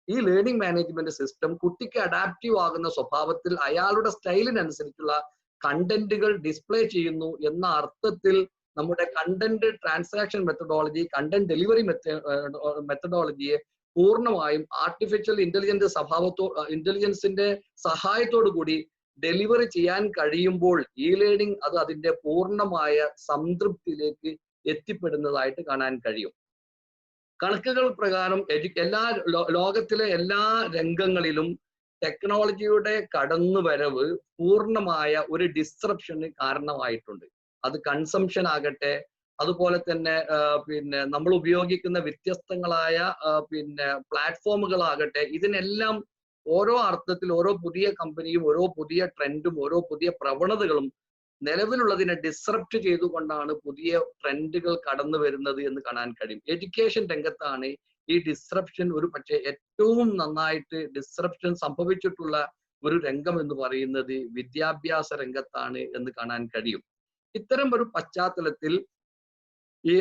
ഈ ലേണിംഗ് മാനേജ്മെന്റ് സിസ്റ്റം കുട്ടിക്ക് അഡാപ്റ്റീവ് ആകുന്ന സ്വഭാവത്തിൽ അയാളുടെ സ്റ്റൈലിനനുസരിച്ചുള്ള കണ്ടന്റുകൾ ഡിസ്പ്ലേ ചെയ്യുന്നു എന്ന അർത്ഥത്തിൽ നമ്മുടെ content transaction methodology, content delivery മെത്തഡോളജിയെ പൂർണ്ണമായും ആർട്ടിഫിഷ്യൽ ഇന്റലിജൻസിന്റെ സഹായത്തോടു കൂടി ഡെലിവറി ചെയ്യാൻ കഴിയുമ്പോൾ ഈ ലേണിംഗ് അത് അതിന്റെ പൂർണ്ണമായ സംതൃപ്തിയിലേക്ക് എത്തിപ്പെടുന്നതായിട്ട് കാണാൻ കഴിയും. കണക്കുകൾ പ്രകാരം ലോകത്തിലെ എല്ലാ രംഗങ്ങളിലും ടെക്നോളജിയുടെ കടന്നുവരവ് പൂർണ്ണമായ ഒരു ഡിസ്റപ്ഷന് കാരണമായിട്ടുണ്ട്. അത് കൺസംഷൻ ആകട്ടെ, അതുപോലെ തന്നെ നമ്മൾ ഉപയോഗിക്കുന്ന വ്യത്യസ്തങ്ങളായ പ്ലാറ്റ്ഫോമുകളാകട്ടെ, ഇതിനെല്ലാം ഓരോ അർത്ഥത്തിൽ ഓരോ പുതിയ കമ്പനിയും ഓരോ പുതിയ ട്രെൻഡും ഓരോ പുതിയ പ്രവണതകളും നിലവിലുള്ളതിനെ ഡിസ്റപ്റ്റ് ചെയ്തുകൊണ്ടാണ് പുതിയ ട്രെൻഡുകൾ കടന്നു വരുന്നത് എന്ന് കാണാൻ കഴിയും. എഡ്യൂക്കേഷൻ രംഗത്താണ് ഈ ഡിസ്റപ്ഷൻ ഒരു പക്ഷേ ഏറ്റവും നന്നായിട്ട് ഡിസ്റപ്ഷൻ സംഭവിച്ചിട്ടുള്ള ഒരു രംഗം എന്ന് പറയുന്നത് വിദ്യാഭ്യാസ രംഗത്താണ് എന്ന് കാണാൻ കഴിയും. ഇത്തരം ഒരു പശ്ചാത്തലത്തിൽ ഈ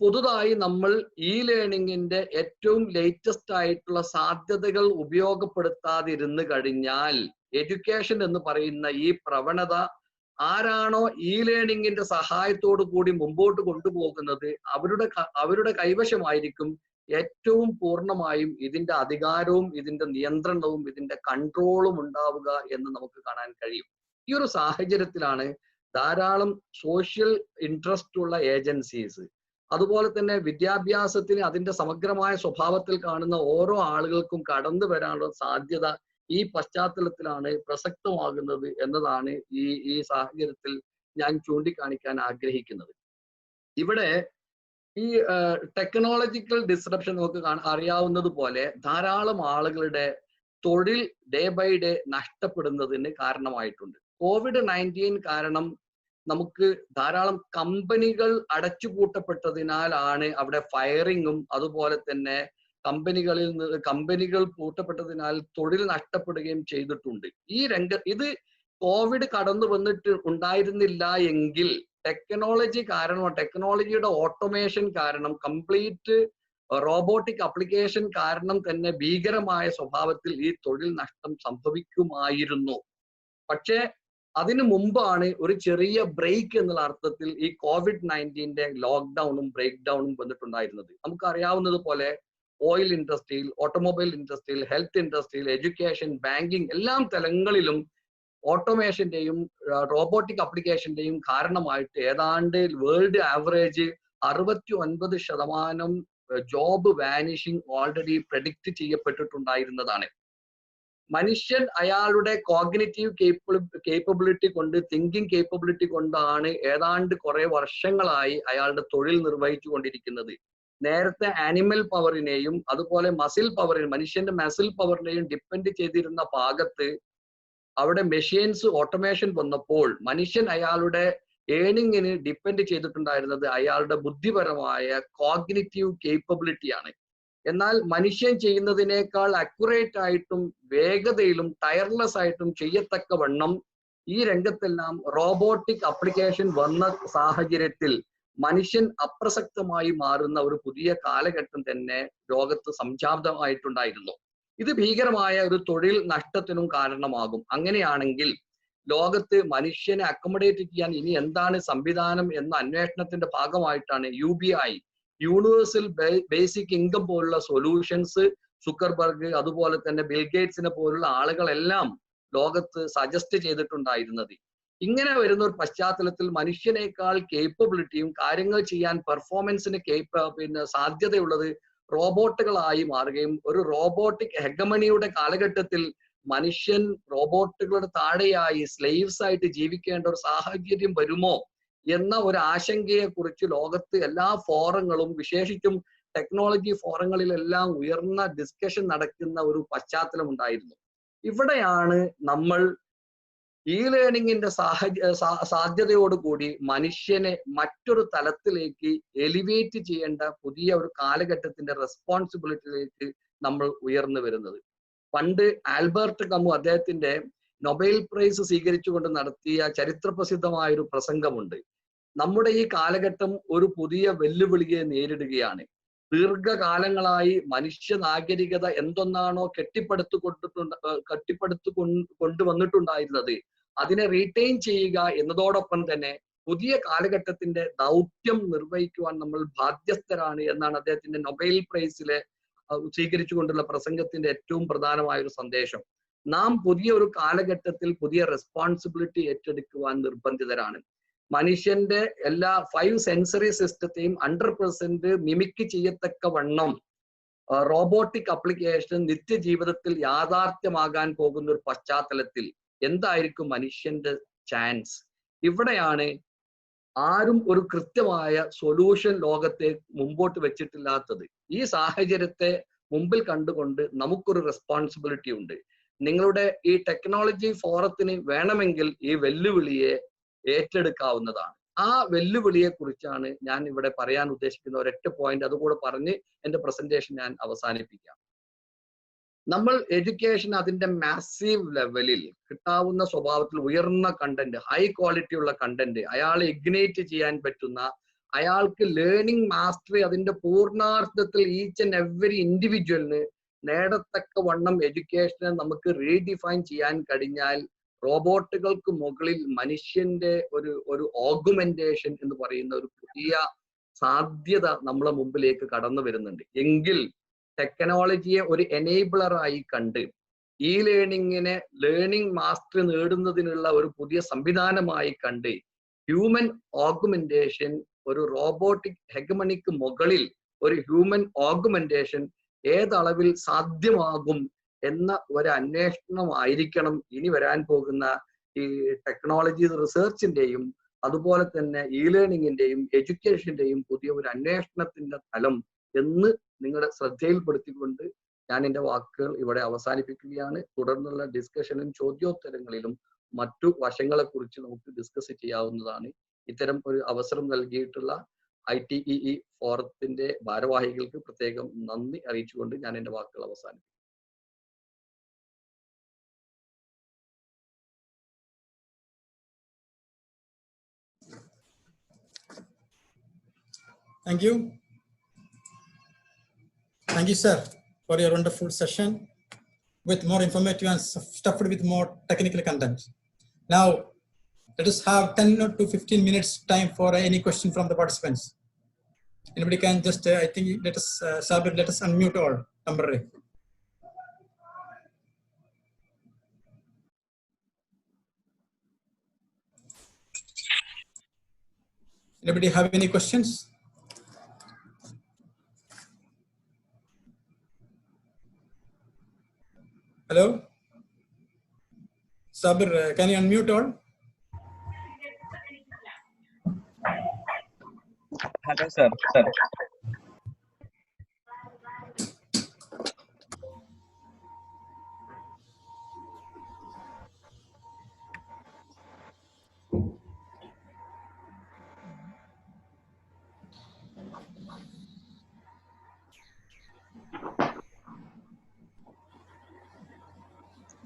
പുതുതായി നമ്മൾ ഈ ലേണിംഗിന്റെ ഏറ്റവും ലേറ്റസ്റ്റ് ആയിട്ടുള്ള സാധ്യതകൾ ഉപയോഗപ്പെടുത്താതിരുന്നു കഴിഞ്ഞാൽ എഡ്യൂക്കേഷൻ എന്ന് പറയുന്ന ഈ പ്രവണത ആരാണോ ഈ ലേണിംഗിന്റെ സഹായത്തോടു കൂടി മുമ്പോട്ട് കൊണ്ടുപോകുന്നത് അവരുടെ കൈവശമായിരിക്കും ഏറ്റവും പൂർണ്ണമായും ഇതിന്റെ അധികാരവും ഇതിന്റെ നിയന്ത്രണവും ഇതിന്റെ കൺട്രോളും ഉണ്ടാവുക എന്ന് നമുക്ക് കാണാൻ കഴിയും. ഈ ഒരു സാഹചര്യത്തിലാണ് ധാരാളം സോഷ്യൽ ഇൻട്രസ്റ്റ് ഉള്ള ഏജൻസീസ്, അതുപോലെ തന്നെ വിദ്യാഭ്യാസത്തിന് അതിന്റെ സമഗ്രമായ സ്വഭാവത്തിൽ കാണുന്ന ഓരോ ആളുകൾക്കും കടന്നു വരാനുള്ള സാധ്യത ഈ പശ്ചാത്തലത്തിലാണ് പ്രസക്തമാകുന്നത് എന്നതാണ് ഈ സാഹചര്യത്തിൽ ഞാൻ ചൂണ്ടിക്കാണിക്കാൻ ആഗ്രഹിക്കുന്നത്. ഇവിടെ ഈ ടെക്നോളജിക്കൽ ഡിസ്റപ്ഷൻ നമുക്ക് അറിയാവുന്നത് പോലെ ധാരാളം ആളുകളുടെ തൊഴിൽ ഡേ ബൈ ഡേ നഷ്ടപ്പെടുന്നതിന് കാരണമായിട്ടുണ്ട്. COVID-19 കാരണം നമുക്ക് ധാരാളം കമ്പനികൾ അടച്ചുപൂട്ടപ്പെട്ടതിനാലാണ് അവിടെ ഫയറിങ്ങും അതുപോലെ തന്നെ കമ്പനികൾ പൂട്ടപ്പെട്ടതിനാൽ തൊഴിൽ നഷ്ടപ്പെടുകയും ചെയ്തിട്ടുണ്ട്. ഇത് കോവിഡ് കടന്നു വന്നിട്ട് ഉണ്ടായിരുന്നില്ല എങ്കിൽ ടെക്നോളജിയുടെ ഓട്ടോമേഷൻ കാരണം, കംപ്ലീറ്റ് റോബോട്ടിക് ആപ്ലിക്കേഷൻ കാരണം തന്നെ ഭീകരമായ സ്വഭാവത്തിൽ ഈ തൊഴിൽ നഷ്ടം സംഭവിക്കുമായിരുന്നു. പക്ഷേ അതിനു മുമ്പാണ് ഒരു ചെറിയ ബ്രേക്ക് എന്നുള്ള അർത്ഥത്തിൽ ഈ COVID-19 ലോക്ക്ഡൌണും ബ്രേക്ക് ഡൗണും വന്നിട്ടുണ്ടായിരുന്നത്. നമുക്കറിയാവുന്നത് പോലെ ഓയിൽ ഇൻഡസ്ട്രിയിൽ, ഓട്ടോമൊബൈൽ ഇൻഡസ്ട്രിയിൽ, ഹെൽത്ത് ഇൻഡസ്ട്രിയിൽ, എഡ്യൂക്കേഷൻ, ബാങ്കിങ് എല്ലാം തലങ്ങളിലും ഓട്ടോമേഷന്റെയും റോബോട്ടിക് ആപ്ലിക്കേഷന്റെയും കാരണമായിട്ട് ഏതാണ്ട് world average 69% job vanishing already predict ചെയ്യപ്പെട്ടിട്ടുണ്ടായിരുന്നതാണ്. മനുഷ്യൻ അയാളുടെ കോഗ്നിറ്റീവ് കേപ്പബിലിറ്റി കൊണ്ട്, തിങ്കിങ് കേപ്പബിലിറ്റി കൊണ്ടാണ് ഏതാണ്ട് കുറെ വർഷങ്ങളായി അയാളുടെ തൊഴിൽ നിർവഹിച്ചു കൊണ്ടിരിക്കുന്നത്. നേരത്തെ ആനിമൽ പവറിനെയും അതുപോലെ മനുഷ്യന്റെ മസിൽ പവറിനെയും ഡിപ്പെൻഡ് ചെയ്തിരുന്ന ഭാഗത്ത് അവിടെ മെഷീൻസ് ഓട്ടോമേഷൻ വന്നപ്പോൾ മനുഷ്യൻ അയാളുടെ ഏണിങ്ങിന് ഡിപ്പെൻഡ് ചെയ്തിട്ടുണ്ടായിരുന്നത് അയാളുടെ ബുദ്ധിപരമായ കോഗ്നിറ്റീവ് കേപ്പബിലിറ്റിയാണ്. എന്നാൽ മനുഷ്യൻ ചെയ്യുന്നതിനേക്കാൾ അക്യുറേറ്റ് ആയിട്ടും വേഗതയിലും ടയർലെസ് ആയിട്ടും ചെയ്യത്തക്കവണ്ണം ഈ രംഗത്തെല്ലാം റോബോട്ടിക് ആപ്ലിക്കേഷൻ വന്ന സാഹചര്യത്തിൽ മനുഷ്യൻ അപ്രസക്തമായി മാറുന്ന ഒരു പുതിയ കാലഘട്ടം തന്നെ ലോകത്ത് സംജാതമായിട്ടുണ്ടായിരുന്നു. ഇത് ഭീകരമായ ഒരു തൊഴിൽ നഷ്ടത്തിനും കാരണമാകും. അങ്ങനെയാണെങ്കിൽ ലോകത്ത് മനുഷ്യനെ അക്കോമഡേറ്റ് ചെയ്യാൻ ഇനി എന്താണ് സംവിധാനം എന്ന അന്വേഷണത്തിന്റെ ഭാഗമായിട്ടാണ് UBI, യൂണിവേഴ്സൽ ബേസിക് ഇൻകം പോലുള്ള സൊല്യൂഷൻസ് സുക്കർബർഗ് അതുപോലെ തന്നെ ബിൽഗേറ്റ്സിനെ പോലുള്ള ആളുകളെല്ലാം ലോകത്ത് സജസ്റ്റ് ചെയ്തിട്ടുണ്ടായിരുന്നത്. ഇങ്ങനെ വരുന്ന ഒരു പശ്ചാത്തലത്തിൽ മനുഷ്യനേക്കാൾ കേപ്പബിലിറ്റിയും കാര്യങ്ങൾ ചെയ്യാൻ പെർഫോമൻസിന് സാധ്യതയുള്ളത് റോബോട്ടുകളായി മാറുകയും ഒരു റോബോട്ടിക് ഹെഗമണിയുടെ കാലഘട്ടത്തിൽ മനുഷ്യൻ റോബോട്ടുകളുടെ താഴെയായി സ്ലേവ്സ് ആയിട്ട് ജീവിക്കേണ്ട ഒരു സാഹചര്യം വരുമോ എന്ന ഒരു ആശങ്കയെ കുറിച്ച് ലോകത്ത് എല്ലാ ഫോറങ്ങളും, വിശേഷിച്ചും ടെക്നോളജി ഫോറങ്ങളിലെല്ലാം ഉയർന്ന ഡിസ്കഷൻ നടക്കുന്ന ഒരു പശ്ചാത്തലം ഉണ്ടായിരുന്നു. ഇവിടെയാണ് നമ്മൾ ഈ ലേണിംഗിന്റെ സാധ്യതയോടുകൂടി മനുഷ്യനെ മറ്റൊരു തലത്തിലേക്ക് എലിവേറ്റ് ചെയ്യേണ്ട പുതിയ ഒരു കാലഘട്ടത്തിന്റെ റെസ്പോൺസിബിലിറ്റിയിലേക്ക് നമ്മൾ ഉയർന്നു വരുന്നത്. പണ്ട് ആൽബർട്ട് കമു അദ്ദേഹത്തിന്റെ നൊബേൽ പ്രൈസ് സ്വീകരിച്ചുകൊണ്ട് നടത്തിയ ചരിത്രപ്രസിദ്ധമായ ഒരു പ്രസംഗമുണ്ട്. നമ്മുടെ ഈ കാലഘട്ടം ഒരു പുതിയ വെല്ലുവിളിയെ നേരിടുകയാണ്. ദീർഘകാലങ്ങളായി മനുഷ്യ നാഗരികത എന്തൊന്നാണോ കൊണ്ടുവന്നിട്ടുണ്ടായിരുന്നത് അതിനെ റീറ്റെയിൻ ചെയ്യുക എന്നതോടൊപ്പം തന്നെ പുതിയ കാലഘട്ടത്തിന്റെ ദൗത്യം നിർവഹിക്കുവാൻ നമ്മൾ ബാധ്യസ്ഥരാണ് എന്നാണ് അദ്ദേഹത്തിന്റെ നൊബേൽ പ്രൈസിലെ സ്വീകരിച്ചുകൊണ്ടുള്ള പ്രസംഗത്തിന്റെ ഏറ്റവും പ്രധാനമായ ഒരു സന്ദേശം. നാം പുതിയ ഒരു കാലഘട്ടത്തിൽ പുതിയ റെസ്പോൺസിബിലിറ്റി ഏറ്റെടുക്കുവാൻ നിർബന്ധിതരാണ്. മനുഷ്യന്റെ എല്ലാ 5 സെൻസറി സിസ്റ്റത്തെയും 100% മിമിക് ചെയ്യത്തക്ക വണ്ണം റോബോട്ടിക് ആപ്ലിക്കേഷൻ നിത്യജീവിതത്തിൽ യാഥാർത്ഥ്യമാകാൻ പോകുന്ന ഒരു പശ്ചാത്തലത്തിൽ എന്തായിരിക്കും മനുഷ്യന്റെ ചാൻസ്? ഇവിടെയാണ് ആരും ഒരു കൃത്യമായ സൊല്യൂഷൻ ലോകത്തെ മുമ്പോട്ട് വെച്ചിട്ടില്ലാത്തത്. ഈ സാഹചര്യത്തെ മുമ്പിൽ കണ്ടുകൊണ്ട് നമുക്കൊരു റെസ്പോൺസിബിലിറ്റി ഉണ്ട്. നിങ്ങളുടെ ഈ ടെക്നോളജി ഫോറത്തിന് വേണമെങ്കിൽ ഈ വെല്ലുവിളിയെ ഏറ്റെടുക്കാവുന്നതാണ്. ആ വെല്ലുവിളിയെ കുറിച്ചാണ് ഞാൻ ഇവിടെ പറയാൻ ഉദ്ദേശിക്കുന്ന ഒരൊറ്റ പോയിന്റ്. അതുകൂടെ പറഞ്ഞ് എന്റെ പ്രസന്റേഷൻ ഞാൻ അവസാനിപ്പിക്കാം. നമ്മൾ എഡ്യൂക്കേഷൻ അതിന്റെ മാസീവ് ലെവലിൽ കിട്ടാവുന്ന സ്വഭാവത്തിൽ ഉയർന്ന കണ്ടന്റ്, ഹൈ ക്വാളിറ്റി ഉള്ള കണ്ടന്റ്, അയാളെ ഇഗ്നേറ്റ് ചെയ്യാൻ പറ്റുന്ന, അയാൾക്ക് ലേണിംഗ് മാസ്റ്ററി അതിന്റെ പൂർണ്ണാർത്ഥത്തിൽ ഈച്ച് ആൻഡ് എവരി ഇൻഡിവിജ്വലിന് നേടത്തക്ക വണ്ണം എഡ്യൂക്കേഷനെ നമുക്ക് റീഡിഫൈൻ ചെയ്യാൻ കഴിഞ്ഞാൽ റോബോട്ടുകൾക്ക് മുകളിൽ മനുഷ്യന്റെ ഒരു ഓഗ്മെന്റേഷൻ എന്ന് പറയുന്ന ഒരു പുതിയ സാധ്യത നമ്മളെ മുമ്പിലേക്ക് കടന്നു വരുന്നുണ്ട്. എങ്കിൽ ടെക്നോളജിയെ ഒരു എനേബിളറായി കണ്ട് ഈ ലേണിങ്ങിനെ ലേണിംഗ് മാസ്റ്ററി നേടുന്നതിനുള്ള ഒരു പുതിയ സംവിധാനമായി കണ്ട് ഹ്യൂമൻ ഓഗ്മെന്റേഷൻ, ഒരു റോബോട്ടിക് ഹെഗമണിക്ക് മുകളിൽ ഒരു ഹ്യൂമൻ ഓഗ്മെന്റേഷൻ ഏതളവിൽ സാധ്യമാകും എന്ന ഒരു അന്വേഷണമായിരിക്കണം ഇനി വരാൻ പോകുന്ന ഈ ടെക്നോളജി റിസർച്ചിന്റെയും അതുപോലെ തന്നെ ഇ ലേണിങ്ങിന്റെയും എഡ്യൂക്കേഷന്റെയും പുതിയ ഒരു അന്വേഷണത്തിന്റെ തലം എന്ന് നിങ്ങളുടെ ശ്രദ്ധയിൽപ്പെടുത്തിക്കൊണ്ട് ഞാൻ എൻ്റെ വാക്കുകൾ ഇവിടെ അവസാനിപ്പിക്കുകയാണ്. തുടർന്നുള്ള ഡിസ്കഷനും ചോദ്യോത്തരങ്ങളിലും മറ്റു വശങ്ങളെ കുറിച്ച് നമുക്ക് ഡിസ്കസ് ചെയ്യാവുന്നതാണ്. ഇത്തരം ഒരു അവസരം നൽകിയിട്ടുള്ള ITEE ഫോറത്തിന്റെ ഭാരവാഹികൾക്ക് പ്രത്യേകം നന്ദി അറിയിച്ചുകൊണ്ട് ഞാൻ എൻ്റെ വാക്കുകൾ അവസാനിപ്പിക്കും. Thank you. Thank you, sir, for your wonderful session with more informative and stuffed with more technical content. Now, let us have 10 to 15 minutes time for any question from the participants. Anybody can just, I think, let us, Sabir, let us unmute all temporarily. Anybody have any questions? Hello? Sabir, can you unmute all? Hello, sir.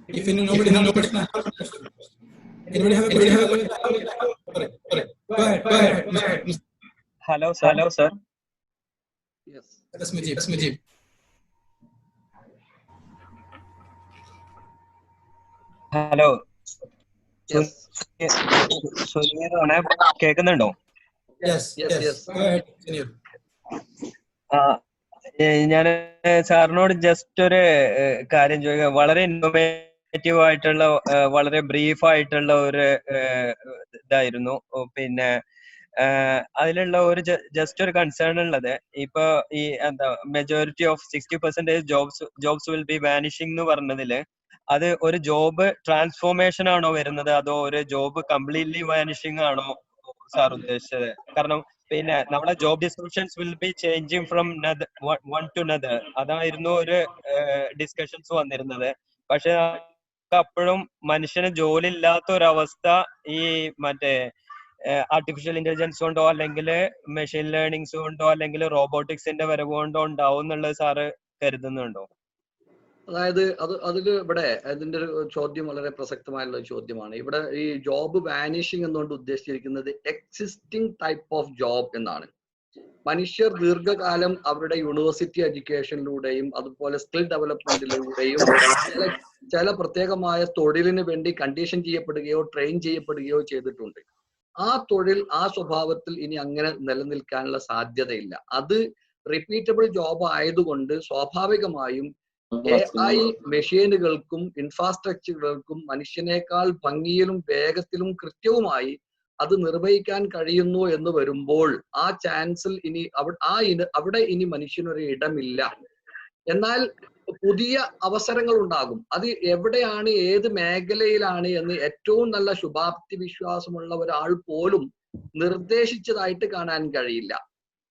If nobody have a question, anybody have a question? Sorry. Go ahead. Hello, sir. Yes. That's Mujib. Hello. Yes. സുനീറാണ്. കേൾക്കുന്നുണ്ടോ? Yes. Go ahead, Sunil. ഞാൻ സാറിനോട് just ഒരു കാര്യം ചോദിക്കാം. വളരെ innovative ആയിട്ടുള്ള, വളരെ brief ആയിട്ടുള്ള ഒരു ഇതായിരുന്നു. പിന്നെ അതിലുള്ള ഒരു ജസ്റ്റ് ഒരു കൺസേൺ ഉള്ളത്, ഇപ്പൊ ഈ എന്താ majority of 60% jobs will be vanishing എന്ന് പറഞ്ഞതില് അത് ഒരു ജോബ് ട്രാൻസ്ഫോർമേഷൻ ആണോ വരുന്നത്, അതോ ഒരു ജോബ് കംപ്ലീറ്റ്ലി വാനിഷിംഗ് ആണോ സാർ ഉദ്ദേശിച്ചത്? കാരണം പിന്നെ നമ്മളെ job descriptions will be changing from one to another, അതായിരുന്നു ഒരു ഡിസ്കഷൻസ് വന്നിരുന്നത്. പക്ഷെ അപ്പോഴും മനുഷ്യന് ജോലി ഇല്ലാത്ത ഒരവസ്ഥ ഈ മറ്റേ ആർട്ടിഫിഷ്യൽ ഇന്റലിജൻസ് കൊണ്ടോ അല്ലെങ്കിൽ മെഷീൻ ലേണിംഗ്സ് കൊണ്ടോ അല്ലെങ്കിൽ റോബോട്ടിക്സിന്റെ വരവ് കൊണ്ടോ ഉണ്ടാവും എന്നുള്ളത് സാറ് കരുതുന്നുണ്ടോ? അതായത് അതിൽ ഇവിടെ അതിന്റെ ഒരു ചോദ്യം വളരെ പ്രസക്തമായുള്ള ചോദ്യമാണ്. ഇവിടെ ഈ ജോബ് വാനിഷിംഗ് എന്നുകൊണ്ട് ഉദ്ദേശിച്ചിരിക്കുന്നത് എക്സിസ്റ്റിംഗ് ടൈപ്പ് ഓഫ് ജോബ് എന്നാണ്. മനുഷ്യർ ദീർഘകാലം അവരുടെ യൂണിവേഴ്സിറ്റി എഡ്യൂക്കേഷനിലൂടെയും അതുപോലെ സ്കിൽ ഡെവലപ്മെന്റിലൂടെയും ചില പ്രത്യേകമായ തൊഴിലിന് വേണ്ടി കണ്ടീഷൻ ചെയ്യപ്പെടുകയോ ട്രെയിൻ ചെയ്യപ്പെടുകയോ ചെയ്തിട്ടുണ്ട്. ആ തൊഴിൽ ആ സ്വഭാവത്തിൽ ഇനി അങ്ങനെ നിലനിൽക്കാനുള്ള സാധ്യതയില്ല. അത് റിപ്പീറ്റബിൾ ജോബ് ആയതുകൊണ്ട് സ്വാഭാവികമായും AI മെഷീനുകൾക്കും ഇൻഫ്രാസ്ട്രക്ചറുകൾക്കും മനുഷ്യനേക്കാൾ ഭംഗിയിലും വേഗത്തിലും കൃത്യവുമായി അത് നിർവഹിക്കാൻ കഴിയുന്നു എന്ന് വരുമ്പോൾ ആ ചാൻസിൽ ഇനി അവിടെ ഇനി മനുഷ്യനൊരു ഇടമില്ല. എന്നാൽ പുതിയ അവസരങ്ങൾ ഉണ്ടാകും. അത് എവിടെയാണ്, ഏത് മേഖലയിലാണ് എന്ന് ഏറ്റവും നല്ല ശുഭാപ്തി വിശ്വാസമുള്ള ഒരാൾ പോലും നിർദ്ദേശിച്ചതായിട്ട് കാണാൻ കഴിയില്ല.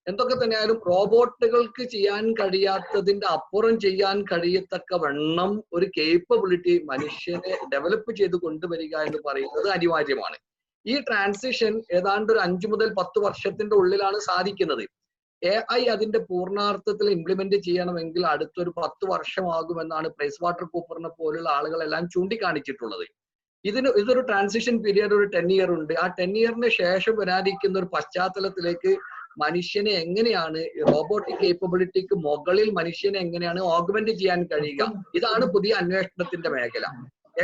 എന്തൊക്കെ തന്നെയായാലും റോബോട്ടുകൾക്ക് ചെയ്യാൻ കഴിയാത്തതിന്റെ അപ്പുറം ചെയ്യാൻ കഴിയത്തക്ക വണ്ണം ഒരു കേപ്പബിലിറ്റി മനുഷ്യനെ ഡെവലപ്പ് ചെയ്ത് കൊണ്ടുവരിക എന്ന് പറയുന്നത് അനിവാര്യമാണ്. ഈ ട്രാൻസിഷൻ ഏതാണ്ട് ഒരു 5 മുതൽ 10 വർഷത്തിന്റെ ഉള്ളിലാണ് സാധിക്കുന്നത്. AI അതിന്റെ പൂർണ്ണാർത്ഥത്തിൽ ഇംപ്ലിമെന്റ് ചെയ്യണമെങ്കിൽ അടുത്തൊരു 10 വർഷമാകുമെന്നാണ് പ്രൈസ് വാട്ടർ കൂപ്പറിനെ പോലുള്ള ആളുകളെല്ലാം ചൂണ്ടിക്കാണിച്ചിട്ടുള്ളത്. ഇതൊരു ട്രാൻസിഷൻ പീരിയഡ്, ഒരു 10 ഇയർ ഉണ്ട്. ആ 10 ഇയറിന് ശേഷം വരാതിരിക്കുന്ന ഒരു പശ്ചാത്തലത്തിലേക്ക് മനുഷ്യനെ എങ്ങനെയാണ് റോബോട്ടിക് കേപ്പബിലിറ്റിക്ക് മുകളിൽ മനുഷ്യനെ എങ്ങനെയാണ് ഓഗ്മെന്റ് ചെയ്യാൻ കഴിയുക, ഇതാണ് പുതിയ അന്വേഷണത്തിന്റെ മേഖല.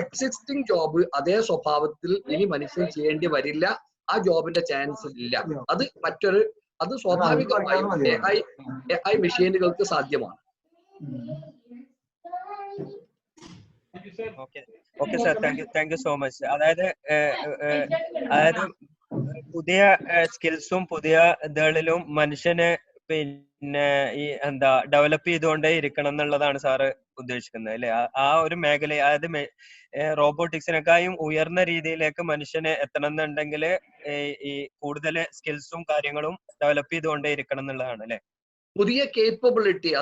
എക്സിസ്റ്റിംഗ് ജോബ് അതേ സ്വഭാവത്തിൽ ഇനി മനുഷ്യൻ ചെയ്യേണ്ടി വരില്ല. ആ ജോബിന്റെ ചാൻസ് ഇല്ല. അത് സ്വാഭാവികമായും AI മെഷീനുകൾക്ക് സാധ്യമാണ്. Okay sir, thank you so much. അതായത് പുതിയ സ്കിൽസും പുതിയ ഇതുകളിലും മനുഷ്യനെ പിന്നെ ഈ ഡെവലപ്പ് ചെയ്തുകൊണ്ടേ ഇരിക്കണം എന്നുള്ളതാണ് സാറ് ഉദ്ദേശിക്കുന്നത് അല്ലെ? ആ ഒരു മേഖല, അതായത് റോബോട്ടിക്സിനെക്കാളും ഉയർന്ന രീതിയിലേക്ക് മനുഷ്യനെ എത്തണം എന്നുണ്ടെങ്കിൽ ഈ കൂടുതൽ സ്കിൽസും കാര്യങ്ങളും ഡെവലപ്പ് ചെയ്തുകൊണ്ടേ ഇരിക്കണം എന്നുള്ളതാണ് അല്ലെ? പുതിയ കേപ്പബിലിറ്റി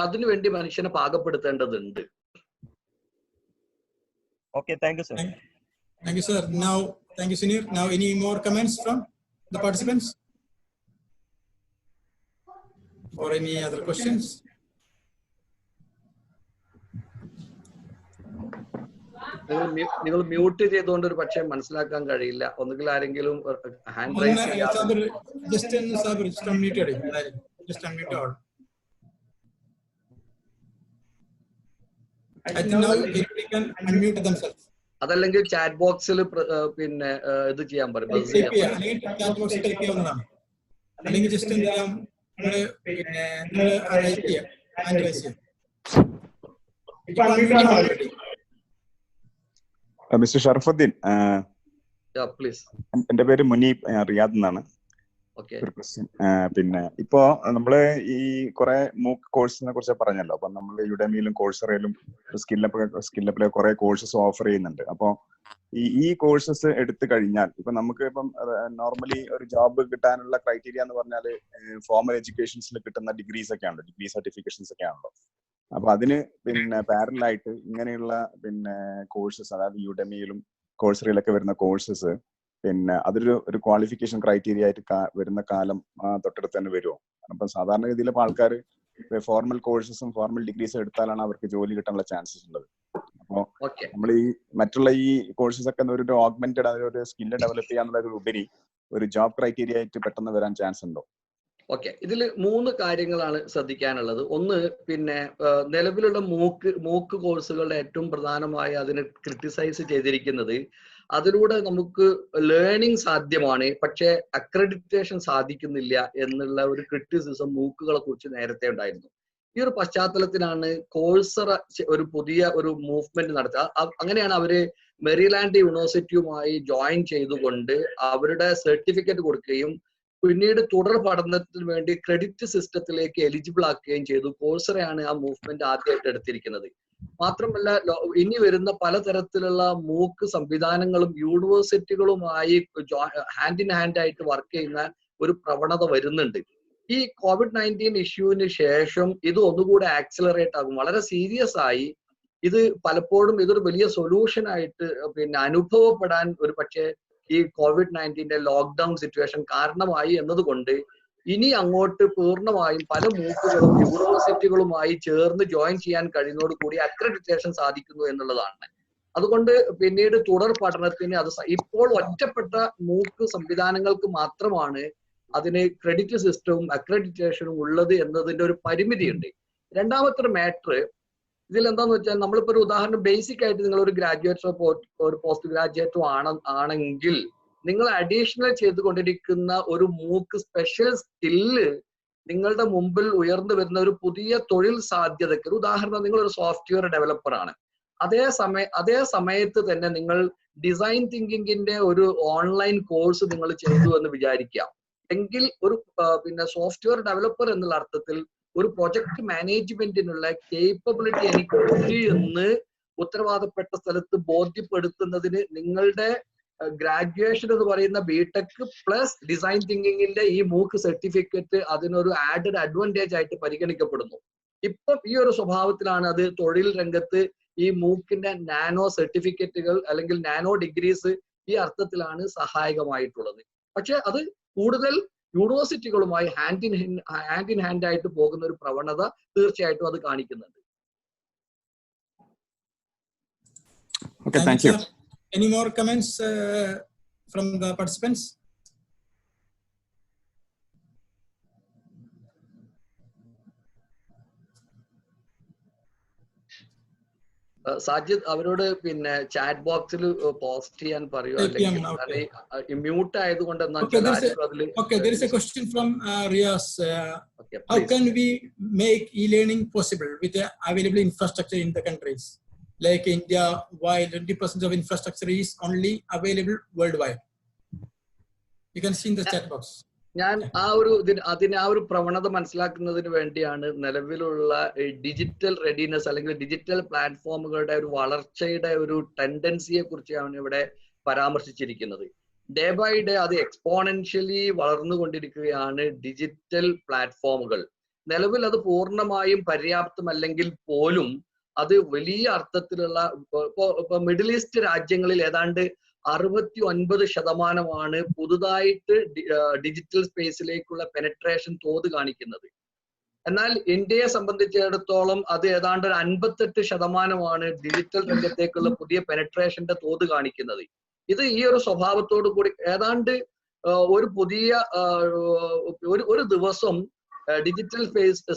അതിനു വേണ്ടി മനുഷ്യനെ പാകപ്പെടുത്തേണ്ടതുണ്ട്. Okay, thank you, sir. Thank you, sir. Now, thank you, Sunir. Now, any more comments from the participants? Or any other questions? നിങ്ങൾ മ്യൂട്ട് ചെയ്തുകൊണ്ട് ഒരു പക്ഷേ മനസ്സിലാക്കാൻ കഴിയില്ല. ഒന്നുകിൽ ആരെങ്കിലും ഹാൻഡ് റൈസ് ചെയ്യാതെ അതല്ലെങ്കിൽ ചാറ്റ് ബോക്സിൽ പിന്നെ ഇത് ചെയ്യാൻ പറയും. മിസ്റ്റർ ഷറഫുദ്ദീൻ, എന്റെ പേര് മുനീബ്, റിയാദ് എന്നാണ്. ഒരു ക്വസ്റ്റ്യൻ. പിന്നെ ഇപ്പോ നമ്മള് ഈ കുറെ മൂക്ക് കോഴ്സിനെ കുറിച്ച് പറഞ്ഞല്ലോ. അപ്പൊ നമ്മൾ യുഡെമിയിലും കോഴ്സറയിലും സ്കില്ലപ്പിലെ കുറെ കോഴ്സസ് ഓഫർ ചെയ്യുന്നുണ്ട്. അപ്പൊ ഈ കോഴ്സസ് എടുത്തു കഴിഞ്ഞാൽ ഇപ്പൊ നമുക്ക് ഇപ്പം നോർമലി ഒരു ജോബ് കിട്ടാനുള്ള ക്രൈറ്റീരിയ എന്ന് പറഞ്ഞാൽ ഫോർമൽ എഡ്യൂക്കേഷൻസിൽ കിട്ടുന്ന ഡിഗ്രീസ് ഒക്കെ ആണല്ലോ, ഡിഗ്രി സർട്ടിഫിക്കേഷൻസ് ഒക്കെ ആണല്ലോ. അപ്പൊ അതിന് പിന്നെ പാരലായിട്ട് ഇങ്ങനെയുള്ള പിന്നെ കോഴ്സസ്, അതായത് യുഡെമിയിലും കോഴ്സറയിലൊക്കെ വരുന്ന കോഴ്സസ്, പിന്നെ അതൊരു ക്വാളിഫിക്കേഷൻ ക്രൈറ്റീരിയ ആയിട്ട് വരുന്ന കാലം തൊട്ടടുത്ത് തന്നെ വരുമോ? അപ്പം സാധാരണഗതിയിൽ ഇപ്പൊ ആൾക്കാർ ഫോർമൽ കോഴ്സസും ഫോർമൽ ഡിഗ്രീസും എടുത്താലാണ് അവർക്ക് ജോലി കിട്ടാനുള്ള ചാൻസസ് ഉള്ളത്. അപ്പോ നമ്മൾ ഈ മറ്റുള്ള ഈ കോഴ്സസ് ഒക്കെ ഒരു ഓഗ്മെന്റഡ് ഒരു സ്കില്ല് ഡെവലപ്പ് ചെയ്യാന്നുള്ള ഉപരി ഒരു ജോബ് ക്രൈറ്റീരിയ ആയിട്ട് പെട്ടെന്ന് വരാൻ ചാൻസ് ഉണ്ടോ? ഓക്കെ, ഇതിൽ 3 കാര്യങ്ങളാണ് ശ്രദ്ധിക്കാനുള്ളത്. ഒന്ന്, പിന്നെ നിലവിലുള്ള മൂക്ക് കോഴ്സുകളുടെ ഏറ്റവും പ്രധാനമായി അതിനെ ക്രിട്ടിസൈസ് ചെയ്തിരിക്കുന്നത് അതിലൂടെ നമുക്ക് ലേണിംഗ് സാധ്യമാണ്, പക്ഷേ അക്രഡിറ്റേഷൻ സാധിക്കുന്നില്ല എന്നുള്ള ഒരു ക്രിറ്റിസിസം മൂക്കുകളെ കുറിച്ച് നേരത്തെ ഉണ്ടായിരുന്നു. ഈ ഒരു പശ്ചാത്തലത്തിലാണ് കോഴ്സറ ഒരു പുതിയ ഒരു മൂവ്മെന്റ് നടത്തുക. അങ്ങനെയാണ് അവര് മെറിലാൻഡ് യൂണിവേഴ്സിറ്റിയുമായി ജോയിൻ ചെയ്തുകൊണ്ട് അവരുടെ സർട്ടിഫിക്കറ്റ് കൊടുക്കുകയും പിന്നീട് തുടർ പഠനത്തിന് വേണ്ടി ക്രെഡിറ്റ് സിസ്റ്റത്തിലേക്ക് എലിജിബിൾ ആക്കുകയും ചെയ്തു. കോഴ്സറയാണ് ആ മൂവ്മെന്റ് ആദ്യമായിട്ട് എടുത്തിരിക്കുന്നത്. മാത്രമല്ല, ഇനി വരുന്ന പലതരത്തിലുള്ള മൂക്ക് സംവിധാനങ്ങളും യൂണിവേഴ്സിറ്റികളുമായി ഹാൻഡ് ഇൻ ഹാൻഡ് ആയിട്ട് വർക്ക് ചെയ്യുന്ന ഒരു പ്രവണത വരുന്നുണ്ട്. ഈ COVID-19 ഇഷ്യൂവിന് ശേഷം ഇത് ഒന്നുകൂടെ ആക്സിലറേറ്റ് ആകും. വളരെ സീരിയസ് ആയി ഇത് പലപ്പോഴും ഇതൊരു വലിയ സൊല്യൂഷൻ ആയിട്ട് പിന്നെ അനുഭവപ്പെടാൻ ഒരു പക്ഷേ ഈ COVID-19 ലോക്ക്ഡൌൺ സിറ്റുവേഷൻ കാരണമായി എന്നതുകൊണ്ട് ഇനി അങ്ങോട്ട് പൂർണ്ണമായും പല മൂക്കുകളും യൂണിവേഴ്സിറ്റികളുമായി ചേർന്ന് ജോയിൻ ചെയ്യാൻ കഴിയുന്നതോടുകൂടി അക്രഡിറ്റേഷൻ സാധിക്കുന്നു എന്നുള്ളതാണ്. അതുകൊണ്ട് പിന്നീട് തുടർ പഠനത്തിന് അത് ഇപ്പോൾ ഒറ്റപ്പെട്ട മൂക്ക് സംവിധാനങ്ങൾക്ക് മാത്രമാണ് അതിന് ക്രെഡിറ്റ് സിസ്റ്റവും അക്രഡിറ്റേഷനും ഉള്ളത് എന്നതിന്റെ ഒരു പരിമിതിയുണ്ട്. രണ്ടാമത്തെ ഒരു മാറ്റർ ഇതിൽ എന്താന്ന് വെച്ചാൽ, നമ്മളിപ്പോ ഒരു ഉദാഹരണം ബേസിക് ആയിട്ട് നിങ്ങൾ ഒരു ഗ്രാജുവേറ്റോ ഒരു പോസ്റ്റ് ഗ്രാജുവേറ്റോ ആണെങ്കിൽ നിങ്ങൾ അഡീഷണൽ ചെയ്തുകൊണ്ടിരിക്കുന്ന ഒരു മൂക്ക് സ്പെഷ്യൽ സ്കില്ല് നിങ്ങളുടെ മുമ്പിൽ ഉയർന്നു വരുന്ന ഒരു പുതിയ തൊഴിൽ സാധ്യതയ്ക്ക്, ഒരു ഉദാഹരണം നിങ്ങൾ ഒരു സോഫ്റ്റ്വെയർ ഡെവലപ്പർ ആണ്, അതേ സമയത്ത് തന്നെ നിങ്ങൾ ഡിസൈൻ തിങ്കിങ്ങിന്റെ ഒരു ഓൺലൈൻ കോഴ്സ് നിങ്ങൾ ചെയ്തു എന്ന് വിചാരിക്കാം എങ്കിൽ ഒരു പിന്നെ സോഫ്റ്റ്വെയർ ഡെവലപ്പർ എന്നുള്ള അർത്ഥത്തിൽ ഒരു പ്രൊജക്ട് മാനേജ്മെന്റിനുള്ള കേപ്പബിലിറ്റി എനിക്കുണ്ട് എന്ന് ഉത്തരവാദപ്പെട്ട സ്ഥലത്ത് ബോധ്യപ്പെടുത്തുന്നതിന് നിങ്ങളുടെ ഗ്രാജുവേഷൻ എന്ന് പറയുന്ന ബിടെക് പ്ലസ് ഡിസൈൻ തിങ്കിങ്ങിന്റെ ഈ മൂക്ക് സർട്ടിഫിക്കറ്റ് അതിനൊരു ആഡഡ് അഡ്വാൻറ്റേജ് ആയിട്ട് പരിഗണിക്കപ്പെടുന്നു. ഇപ്പം ഈ ഒരു സ്വഭാവത്തിലാണ് അത് തൊഴിൽ രംഗത്ത് ഈ മൂക്കിന്റെ നാനോ സർട്ടിഫിക്കറ്റുകൾ അല്ലെങ്കിൽ നാനോ ഡിഗ്രീസ് ഈ അർത്ഥത്തിലാണ് സഹായകമായിട്ടുള്ളത്. പക്ഷെ അത് കൂടുതൽ യൂണിവേഴ്സിറ്റികളുമായി ഹാൻഡ് ഇൻ ഹാൻഡ് ആയിട്ട് പോകുന്ന ഒരു പ്രവണത തീർച്ചയായിട്ടും അത് കാണിക്കുന്നുണ്ട്. Okay, thank you. Any more comments from the participants? Sajid അവരോട് പിന്നെ ചാറ്റ് ബോക്സിൽ പോസ്റ്റ് ചെയ്യാൻ പറയൂ, അല്ലെങ്കിൽ മ്യൂട്ട് ആയതുകൊണ്ട് Okay, there is a question from Riaz. How can we make e-learning possible with the available infrastructure in the countries like India, while 20% of infrastructure is only available worldwide? You can see in the chat box. ഞാൻ ആ ഒരു പ്രവണത മനസ്സിലാക്കുന്നതിന് വേണ്ടിയാണ് നിലവിലുള്ള digital readiness അല്ലെങ്കിൽ digital പ്ലാറ്റ്ഫോമുകളുടെ ഒരു വളർച്ചയുടെ ഒരു ടെൻഡൻസിയെ കുറിച്ചാണ് ഇവിടെ പരാമർശിച്ചിരിക്കുന്നത്. ഡേ ബൈ ഡേ അത് എക്സ്പോണൻഷ്യലി വളർന്നുകൊണ്ടിരിക്കുകയാണ് ഡിജിറ്റൽ പ്ലാറ്റ്ഫോമുകൾ. നിലവിൽ അത് പൂർണ്ണമായും പര്യാപ്തമല്ലെങ്കിൽ പോലും അത് വലിയ അർത്ഥത്തിലുള്ള ഇപ്പൊ മിഡിൽ ഈസ്റ്റ് രാജ്യങ്ങളിൽ ഏതാണ്ട് 69% പുതുതായിട്ട് ഡിജിറ്റൽ സ്പേസിലേക്കുള്ള പെനട്രേഷൻ തോത് കാണിക്കുന്നത്. എന്നാൽ ഇന്ത്യയെ സംബന്ധിച്ചിടത്തോളം അത് ഏതാണ്ട് ഒരു 58% ഡിജിറ്റൽ രംഗത്തേക്കുള്ള പുതിയ പെനട്രേഷന്റെ തോത് കാണിക്കുന്നത്. ഇത് ഈ ഒരു സ്വഭാവത്തോടു കൂടി ഏതാണ്ട് ഒരു പുതിയ ഒരു ദിവസം ഡിജിറ്റൽ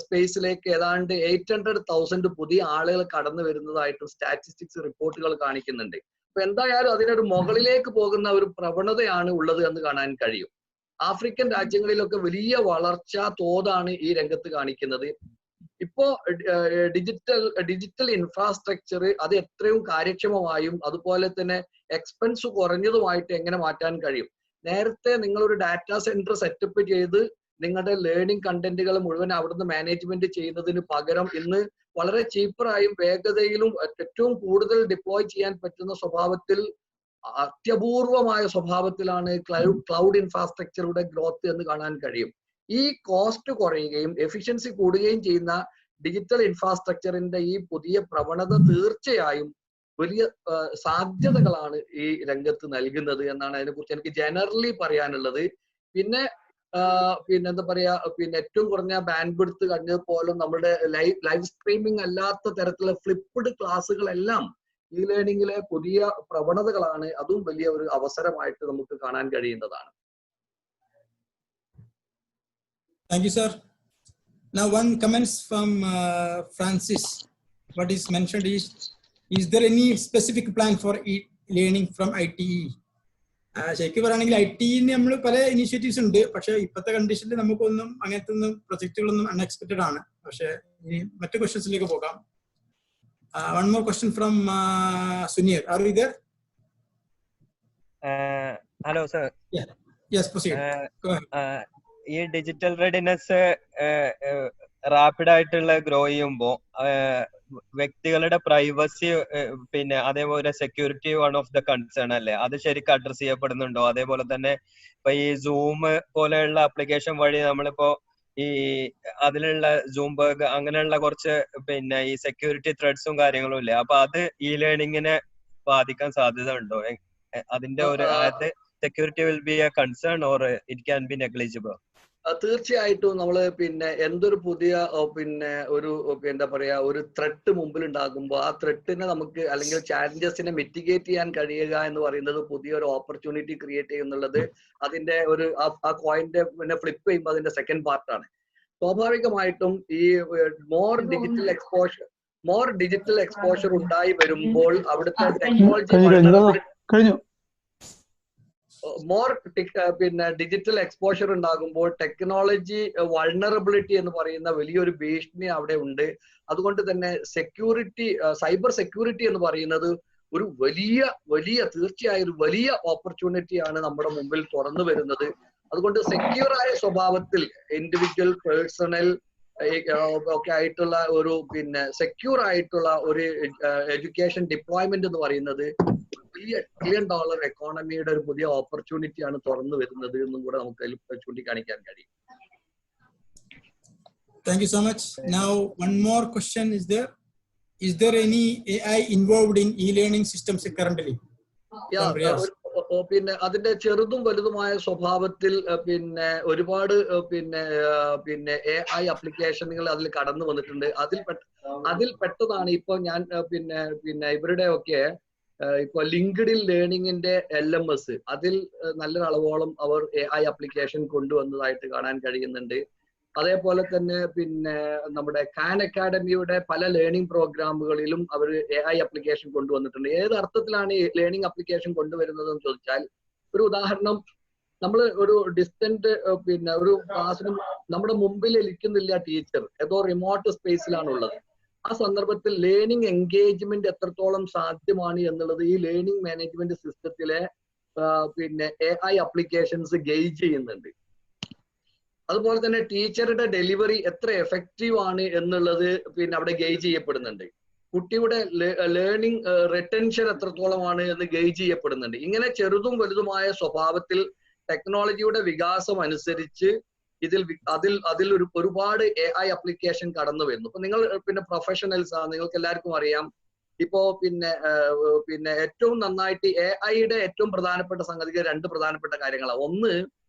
സ്പേസിലേക്ക് ഏതാണ്ട് 800,000 പുതിയ ആളുകൾ കടന്നു വരുന്നതായിട്ടും സ്റ്റാറ്റിസ്റ്റിക്സ് റിപ്പോർട്ടുകൾ കാണിക്കുന്നുണ്ട്. അപ്പൊ എന്തായാലും അതിനൊരു മുകളിലേക്ക് പോകുന്ന ഒരു പ്രവണതയാണ് ഉള്ളത് എന്ന് കാണാൻ കഴിയും. ആഫ്രിക്കൻ രാജ്യങ്ങളിലൊക്കെ വലിയ വളർച്ചാ തോതാണ് ഈ രംഗത്ത് കാണിക്കുന്നത്. ഇപ്പോ ഡിജിറ്റൽ ഇൻഫ്രാസ്ട്രക്ചർ അത് എത്രയും കാര്യക്ഷമമായും അതുപോലെ തന്നെ എക്സ്പെൻസ് കുറഞ്ഞതുമായിട്ട് എങ്ങനെ മാറ്റാൻ കഴിയും. നേരത്തെ നിങ്ങളൊരു ഡാറ്റാ സെന്റർ സെറ്റപ്പ് ചെയ്ത് നിങ്ങളുടെ ലേണിംഗ് കണ്ടന്റുകൾ മുഴുവൻ അവിടുന്ന് മാനേജ്മെന്റ് ചെയ്യുന്നതിന് പകരം ഇന്ന് വളരെ ചീപ്പറായും വേഗതയിലും ഏറ്റവും കൂടുതൽ ഡിപ്ലോയ് ചെയ്യാൻ പറ്റുന്ന സ്വഭാവത്തിൽ അത്യപൂർവമായ സ്വഭാവത്തിലാണ് ക്ലൗഡ് ഇൻഫ്രാസ്ട്രക്ചറുടെ ഗ്രോത്ത് എന്ന് കാണാൻ കഴിയും. ഈ കോസ്റ്റ് കുറയുകയും എഫിഷ്യൻസി കൂടുകയും ചെയ്യുന്ന ഡിജിറ്റൽ ഇൻഫ്രാസ്ട്രക്ചറിന്റെ ഈ പുതിയ പ്രവണത തീർച്ചയായും വലിയ സാധ്യതകളാണ് ഈ രംഗത്ത് നൽകുന്നത് എന്നാണ് അതിനെക്കുറിച്ച് എനിക്ക് ജനറലി പറയാനുള്ളത്. പിന്നെ എന്താ പറയാ, ഏറ്റവും കുറഞ്ഞ ബാൻഡ് വിഡ്ത്ത് കഴിഞ്ഞതുപോലും നമ്മുടെ ലൈവ് സ്ട്രീമിംഗ് അല്ലാത്ത തരത്തിലുള്ള ഫ്ലിപ്പ്ഡ് ക്ലാസ്സുകളെല്ലാം ഈ ലേണിംഗിലെ പുതിയ പ്രവണതകളാണ്. അതും വലിയ ഒരു അവസരമായിട്ട് നമുക്ക് കാണാൻ കഴിയുന്നതാണ്. Thank you, sir. Now one comments from Francis. What is mentioned is there any specific plan for learning from ITE? ശരിക്കും പറയുകയാണെങ്കിൽ ITE നമ്മൾ പല ഇനിഷ്യേറ്റീവ്സ് ഉണ്ട്. പക്ഷെ ഇപ്പോഴത്തെ കണ്ടീഷനിൽ നമുക്കൊന്നും അങ്ങനത്തെ ഒന്നും പ്രൊജക്റ്റുകളൊന്നും അൺഎക്സ്പെക്റ്റഡ് ആണ്. പക്ഷെ ഇനി മറ്റു ക്വസ്റ്റ്യൻസിലേക്ക് പോകാം. One more question from Sunir. Are you there? Hello, sir. Yeah. Yes, proceed. Go ahead. ഈ ഡിജിറ്റൽ റെഡിനെസ് റാപ്പിഡ് ആയിട്ടുള്ള ഗ്രോ ചെയ്യുമ്പോൾ വ്യക്തികളുടെ പ്രൈവസി അതേപോലെ security one of the concern അല്ലേ? അത് ശരിക്കും അഡ്രസ് ചെയ്യപ്പെടുന്നുണ്ടോ? അതേപോലെ തന്നെ ഇപ്പൊ ഈ സൂം പോലെയുള്ള ആപ്ലിക്കേഷൻ വഴി നമ്മളിപ്പോ ഈ അതിലുള്ള സൂംബർഗ് അങ്ങനെയുള്ള കുറച്ച് ഈ സെക്യൂരിറ്റി ത്രെഡ്സും കാര്യങ്ങളും ഇല്ലേ? അപ്പൊ അത് ഈ ലേണിങ്ങിനെ ബാധിക്കാൻ സാധ്യത ഉണ്ടോ? അതിന്റെ ഒരു security will be a concern or it can be negligible? തീർച്ചയായിട്ടും നമ്മള് പിന്നെ എന്തൊരു പുതിയ പിന്നെ ഒരു എന്താ പറയാ ഒരു ത്രെട്ട് മുമ്പിൽ ഉണ്ടാകുമ്പോൾ ആ ത്രെട്ടിനെ നമുക്ക് അല്ലെങ്കിൽ ചാലഞ്ചസിനെ മിറ്റിഗേറ്റ് ചെയ്യാൻ കഴിയുക എന്ന് പറയുന്നത് പുതിയൊരു ഓപ്പർച്യൂണിറ്റി ക്രിയേറ്റ് ചെയ്യുന്നുള്ളത് അതിന്റെ ഒരു ആ കോയിന്റെ പിന്നെ ഫ്ലിപ്പ് ചെയ്യുമ്പോൾ അതിന്റെ സെക്കൻഡ് പാർട്ടാണ്. സ്വാഭാവികമായിട്ടും ഈ മോർ ഡിജിറ്റൽ എക്സ്പോഷർ ഉണ്ടായി വരുമ്പോൾ അവിടുത്തെ ടെക്നോളജി പിന്നെ ഡിജിറ്റൽ എക്സ്പോഷർ ഉണ്ടാകുമ്പോൾ ടെക്നോളജി വൾണറബിലിറ്റി എന്ന് പറയുന്ന വലിയൊരു ഭീഷണി അവിടെ ഉണ്ട്. അതുകൊണ്ട് തന്നെ സൈബർ സെക്യൂരിറ്റി എന്ന് പറയുന്നത് ഒരു വലിയ തീർച്ചയായും ഒരു വലിയ ഓപ്പർച്യൂണിറ്റിയാണ് നമ്മുടെ മുമ്പിൽ തുറന്നു വരുന്നത്. അതുകൊണ്ട് സെക്യൂറായ സ്വഭാവത്തിൽ ഇൻഡിവിജ്വൽ പേഴ്സണൽ ഒക്കെ ആയിട്ടുള്ള ഒരു പിന്നെ സെക്യൂർ ആയിട്ടുള്ള ഒരു എഡ്യൂക്കേഷൻ ഡിപ്ലോയ്മെന്റ് എന്ന് പറയുന്നത് വലിയ $1 ട്രില്യൺ എക്കോണമിയുടെ ഒരു പുതിയ ഓപ്പർച്യൂണിറ്റിയാണ് തുറന്നു വരുന്നത് എന്നും കൂടെ നമുക്ക് അതിൽ ചൂണ്ടിക്കാണിക്കാൻ കഴിയും. Thank you so much. Now one more question is there. Is there any AI involved in e-learning systems currently? പിന്നെ അതിന്റെ ചെറുതും വലുതുമായ സ്വഭാവത്തിൽ പിന്നെ ഒരുപാട് പിന്നെ AI ആപ്ലിക്കേഷനുകൾ അതിൽ കടന്നു വന്നിട്ടുണ്ട്. അതിൽ പെട്ടതാണ് ഇപ്പൊ ഞാൻ പിന്നെ ഇവരുടെ ഒക്കെ ഇപ്പൊ ലിങ്ക്ഡിൻ ലേണിംഗിന്റെ LMS അതിൽ നല്ലൊരു അളവോളം അവർ AI ആപ്ലിക്കേഷൻ കൊണ്ടുവന്നതായിട്ട് കാണാൻ കഴിയുന്നുണ്ട്. അതേപോലെ തന്നെ പിന്നെ നമ്മുടെ ഖാൻ അക്കാഡമിയുടെ പല ലേണിംഗ് പ്രോഗ്രാമുകളിലും അവർ AI ആപ്ലിക്കേഷൻ കൊണ്ടുവന്നിട്ടുണ്ട്. ഏത് അർത്ഥത്തിലാണ് ഈ ലേണിംഗ് ആപ്ലിക്കേഷൻ കൊണ്ടുവരുന്നതെന്ന് ചോദിച്ചാൽ, ഒരു ഉദാഹരണം, നമ്മൾ ഒരു ഡിസ്റ്റന്റ് പിന്നെ ഒരു ക്ലാസ്സിന് നമ്മുടെ മുമ്പിൽ ഇരിക്കുന്നില്ല ടീച്ചർ, ഏതോ റിമോട്ട് സ്പേസിലാണുള്ളത്. ആ സന്ദർഭത്തിൽ ലേണിംഗ് എൻഗേജ്മെന്റ് എത്രത്തോളം സാധ്യമാണ് എന്നുള്ളത് ഈ ലേണിംഗ് മാനേജ്മെന്റ് സിസ്റ്റത്തിലെ പിന്നെ AI ആപ്ലിക്കേഷൻസ് ഗേജ് ചെയ്യുന്നുണ്ട്. അതുപോലെ തന്നെ ടീച്ചറുടെ ഡെലിവറി എത്ര എഫക്റ്റീവ് ആണ് എന്നുള്ളത് പിന്നെ അവിടെ ഗേജ് ചെയ്യപ്പെടുന്നുണ്ട്. കുട്ടിയുടെ ലേണിംഗ് റിട്ടൻഷൻ എത്രത്തോളമാണ് എന്ന് ഗേജ് ചെയ്യപ്പെടുന്നുണ്ട്. ഇങ്ങനെ ചെറുതും വലുതുമായ സ്വഭാവത്തിൽ ടെക്നോളജിയുടെ വികാസം അനുസരിച്ച് അതിൽ ഒരുപാട് AI ആപ്ലിക്കേഷൻ കടന്നു വരുന്നു. ഇപ്പൊ നിങ്ങൾ പിന്നെ പ്രൊഫഷണൽസ് ആണ്, നിങ്ങൾക്ക് എല്ലാവർക്കും അറിയാം. ഇപ്പോ പിന്നെ ഏറ്റവും നന്നായിട്ട് AIയുടെ ഏറ്റവും പ്രധാനപ്പെട്ട സംഗതികൾ 2 പ്രധാനപ്പെട്ട കാര്യങ്ങളാണ്. ഒന്ന്,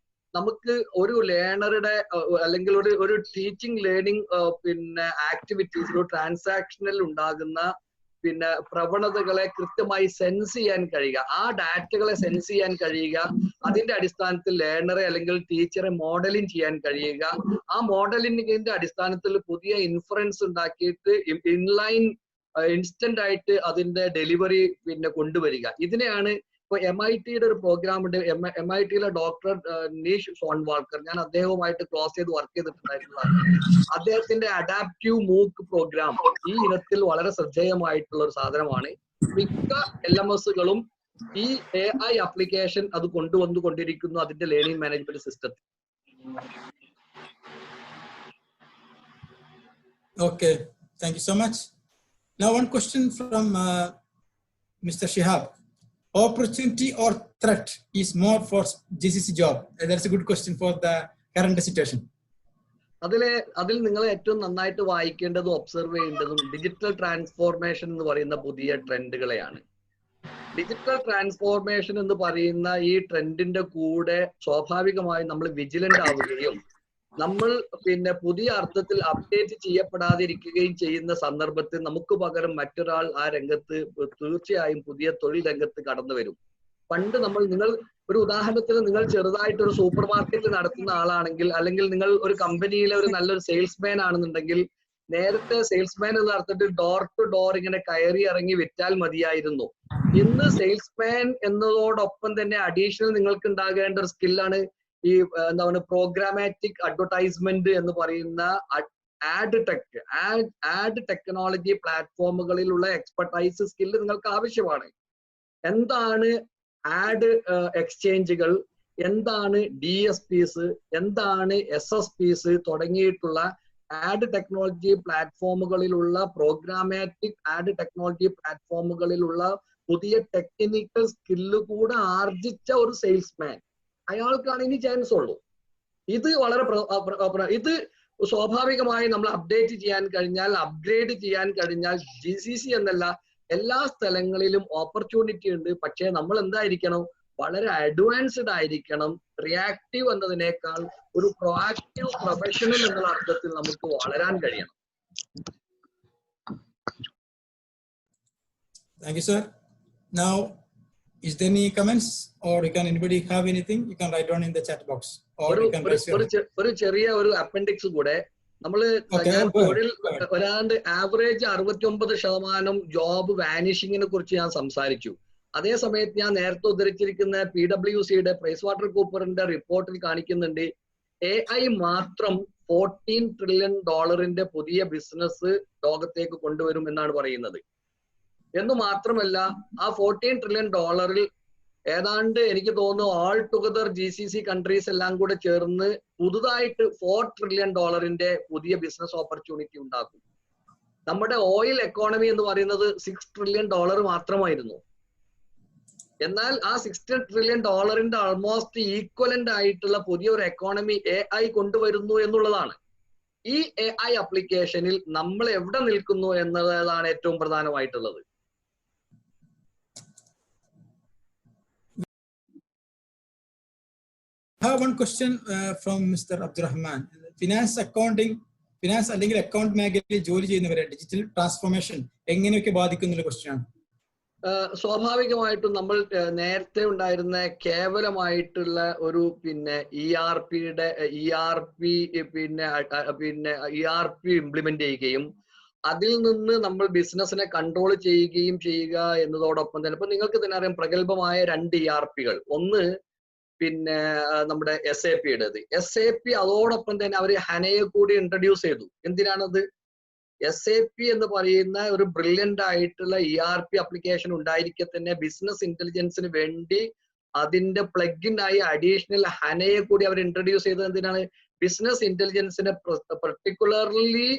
നമുക്ക് ഒരു ലേണറുടെ അല്ലെങ്കിൽ ഒരു ടീച്ചിങ് ലേണിംഗ് പിന്നെ ആക്ടിവിറ്റീസ് ഒരു ട്രാൻസാക്ഷനിൽ ഉണ്ടാകുന്ന പിന്നെ പ്രവണതകളെ കൃത്യമായി സെൻസ് ചെയ്യാൻ കഴിയുക, ആ ഡാറ്റകളെ സെൻസ് ചെയ്യാൻ കഴിയുക, അതിന്റെ അടിസ്ഥാനത്തിൽ ലേണറെ അല്ലെങ്കിൽ ടീച്ചറെ മോഡലിംഗ് ചെയ്യാൻ കഴിയുക, ആ മോഡലിംഗിന്റെ അടിസ്ഥാനത്തിൽ പുതിയ ഇൻഫറൻസ് ഉണ്ടാക്കിയിട്ട് ഇൻലൈൻ ഇൻസ്റ്റന്റ് ആയിട്ട് അതിന്റെ ഡെലിവറി പിന്നെ കൊണ്ടുവരിക. ഇതിനെയാണ് ഇപ്പൊ MITയുടെ ഒരു പ്രോഗ്രാം ഉണ്ട്. MITയിലെ ഡോക്ടർ നീഷ് സോൺവാൾക്കർ, ഞാൻ അദ്ദേഹവുമായിട്ട് ക്ലോസ് ചെയ്ത് വർക്ക് ചെയ്തിട്ടുണ്ടായിരുന്നതാണ്. അദ്ദേഹത്തിന്റെ അഡാപ്റ്റീവ് മൂക്ക് പ്രോഗ്രാം ഈ ഇനത്തിൽ വളരെ ശ്രദ്ധേയമായിട്ടുള്ള ഒരു സാധനമാണ്. മിക്ക LMSകളും ഈ AI ആപ്ലിക്കേഷൻ അത് കൊണ്ടുവന്നുകൊണ്ടിരിക്കുന്നു അതിന്റെ ലേണിംഗ് മാനേജ്മെന്റ് സിസ്റ്റത്തിൽ. Okay, thank you so much. Now one question from Mr. Shihab. Opportunity or threat is more for GCC job? That's a good question for the current situation. അതിൽ നിങ്ങൾ ഏറ്റവും നന്നായിട്ട് വായിക്കേണ്ടതും observe ചെയ്യേണ്ടതും digital transformation എന്ന് പറയുന്ന പുതിയ ട്രെൻഡുകളെയാണ്. Digital transformation എന്ന് പറയുന്ന ഈ ട്രെൻഡിന്റെ കൂടെ സ്വാഭാവികമായും നമ്മൾ വിജിലന്റ് ആവുകയും നമ്മൾ പിന്നെ പുതിയ അർത്ഥത്തിൽ അപ്ഡേറ്റ് ചെയ്യപ്പെടാതിരിക്കുകയും ചെയ്യുന്ന സന്ദർഭത്തിൽ നമുക്ക് പകരം മറ്റൊരാൾ ആ രംഗത്ത് തീർച്ചയായും പുതിയ തൊഴിൽ രംഗത്ത് കടന്നു വരും. പണ്ട് നിങ്ങൾ ഒരു ഉദാഹരണത്തിന് നിങ്ങൾ ചെറുതായിട്ട് ഒരു സൂപ്പർ മാർക്കറ്റ് നടത്തുന്ന ആളാണെങ്കിൽ, അല്ലെങ്കിൽ നിങ്ങൾ ഒരു കമ്പനിയിലെ ഒരു നല്ലൊരു സെയിൽസ്മാൻ ആണെന്നുണ്ടെങ്കിൽ, നേരത്തെ സെയിൽസ്മാൻ എന്ന് പറഞ്ഞിട്ട് ഡോർ ടു ഡോർ ഇങ്ങനെ കയറി ഇറങ്ങി വിറ്റാൽ മതിയായിരുന്നു. ഇന്ന് സെയിൽസ്മാൻ എന്നതോടൊപ്പം തന്നെ അഡീഷണൽ നിങ്ങൾക്ക് ഉണ്ടാകേണ്ട ഒരു സ്കില്ലാണ് ഈ എന്താ പറയുക പ്രോഗ്രാമാറ്റിക് അഡ്വർടൈസ്മെന്റ് എന്ന് പറയുന്ന ആഡ് ടെക്നോളജി പ്ലാറ്റ്ഫോമുകളിലുള്ള എക്സ്പെർട്ടൈസ് സ്കില്ല് നിങ്ങൾക്ക് ആവശ്യമാണ്. എന്താണ് ആഡ് എക്സ്ചേഞ്ചുകൾ, എന്താണ് DSPs, എന്താണ് SSPs തുടങ്ങിയിട്ടുള്ള add technology പ്ലാറ്റ്ഫോമുകളിലുള്ള programmatic add technology പ്ലാറ്റ്ഫോമുകളിലുള്ള പുതിയ ടെക്നിക്കൽ സ്കില്ല് കൂടെ ആർജിച്ച ഒരു സെയിൽസ്മാൻ, അയാൾക്കാണ് ഇനി ചാൻസ് ഉള്ളൂ. ഇത് വളരെ ഇത് സ്വാഭാവികമായി നമ്മൾ അപ്ഡേറ്റ് ചെയ്യാൻ കഴിഞ്ഞാൽ, അപ്ഗ്രേഡ് ചെയ്യാൻ കഴിഞ്ഞാൽ GCC എന്നല്ല എല്ലാ സ്ഥലങ്ങളിലും ഓപ്പർച്യൂണിറ്റി ഉണ്ട്. പക്ഷേ നമ്മൾ എന്തായിരിക്കണം, വളരെ അഡ്വാൻസ്ഡ് ആയിരിക്കണം. റിയാക്റ്റീവ് എന്നതിനേക്കാൾ ഒരു പ്രൊആക്റ്റീവ് പ്രൊഫഷണൽ എന്നുള്ള അർത്ഥത്തിൽ നമുക്ക് വളരാൻ കഴിയണം. Thank you, sir. Now, is there any comments, or anybody have anything? You can write down in the chat box, or you can raise your hand. ഒരു ചെറിയ ഒരു അപ്പൻഡിക്സ് കൂടെ നമ്മള് തൊഴിൽ ഒരാണ്ട് ആവറേജ് 69% ജോബ് വാനിഷിങ്ങിനെ കുറിച്ച് ഞാൻ സംസാരിച്ചു. അതേ സമയത്ത് ഞാൻ നേരത്തെ ഉദ്ധരിച്ചിരിക്കുന്ന PwCയുടെ പ്രൈസ് വാട്ടർ കൂപ്പറിന്റെ റിപ്പോർട്ടിൽ കാണിക്കുന്നുണ്ട് AI മാത്രം $14 trillion പുതിയ ബിസിനസ് ലോകത്തേക്ക് കൊണ്ടുവരും എന്നാണ് പറയുന്നത്. എന്ന് മാത്രമല്ല ആ $14 trillion ഏതാണ്ട് എനിക്ക് തോന്നുന്നു ഓൾ ടുഗദർ GCC കൺട്രീസ് എല്ലാം കൂടെ ചേർന്ന് പുതുതായിട്ട് $4 trillion പുതിയ ബിസിനസ് ഓപ്പർച്യൂണിറ്റി ഉണ്ടാക്കും. നമ്മുടെ ഓയിൽ എക്കോണമി എന്ന് പറയുന്നത് $6 trillion മാത്രമായിരുന്നു. എന്നാൽ ആ $6 trillion ആൾമോസ്റ്റ് ഈക്വലന്റ് ആയിട്ടുള്ള പുതിയൊരു എക്കോണമി AI കൊണ്ടുവരുന്നു എന്നുള്ളതാണ്. ഈ AI അപ്ലിക്കേഷനിൽ നമ്മൾ എവിടെ നിൽക്കുന്നു എന്നതാണ് ഏറ്റവും പ്രധാനമായിട്ടുള്ളത്. I have one question from Mr. Abdurrahman. Finance അല്ലെങ്കിൽ അക്കൗണ്ട് മേഖലയിൽ ജോലി ചെയ്യുന്നവരെ ഡിജിറ്റൽ ട്രാൻസ്ഫോർമേഷൻ എങ്ങനെയൊക്കെ ബാധിക്കുന്ന ക്വസ്റ്റ്യൻ ആണ്. സ്വാഭാവികമായിട്ടും നമ്മൾ നേരത്തെ ഉണ്ടായിരുന്ന കേവലമായിട്ടുള്ള ഒരു ERP ഇംപ്ലിമെന്റ് ചെയ്യുകയും അതിൽ നിന്ന് നമ്മൾ ബിസിനസിനെ കൺട്രോൾ ചെയ്യുകയും ചെയ്യുക എന്നതോടൊപ്പം തന്നെ ഇപ്പൊ നിങ്ങൾക്ക് തന്നെ അറിയാം പ്രഗത്ഭമായ 2 ERPകൾ. ഒന്ന് നമ്മുടെ SAPയുടേത്. SAP അതോടൊപ്പം തന്നെ അവർ ഹനയെ കൂടി ഇൻട്രൊഡ്യൂസ് ചെയ്തു. എന്തിനാണത്? SAP എന്ന് പറയുന്ന ഒരു ബ്രില്യന്റ് ആയിട്ടുള്ള ERP അപ്ലിക്കേഷൻ ഉണ്ടായിരിക്കെ തന്നെ ബിസിനസ് ഇന്റലിജൻസിന് വേണ്ടി അതിന്റെ പ്ലഗിൻ ആയി അഡീഷണൽ ഹനയെ കൂടി അവർ ഇൻട്രൊഡ്യൂസ് ചെയ്തത് എന്തിനാണ്? ബിസിനസ് ഇന്റലിജൻസിനെ പെർട്ടിക്കുലർലി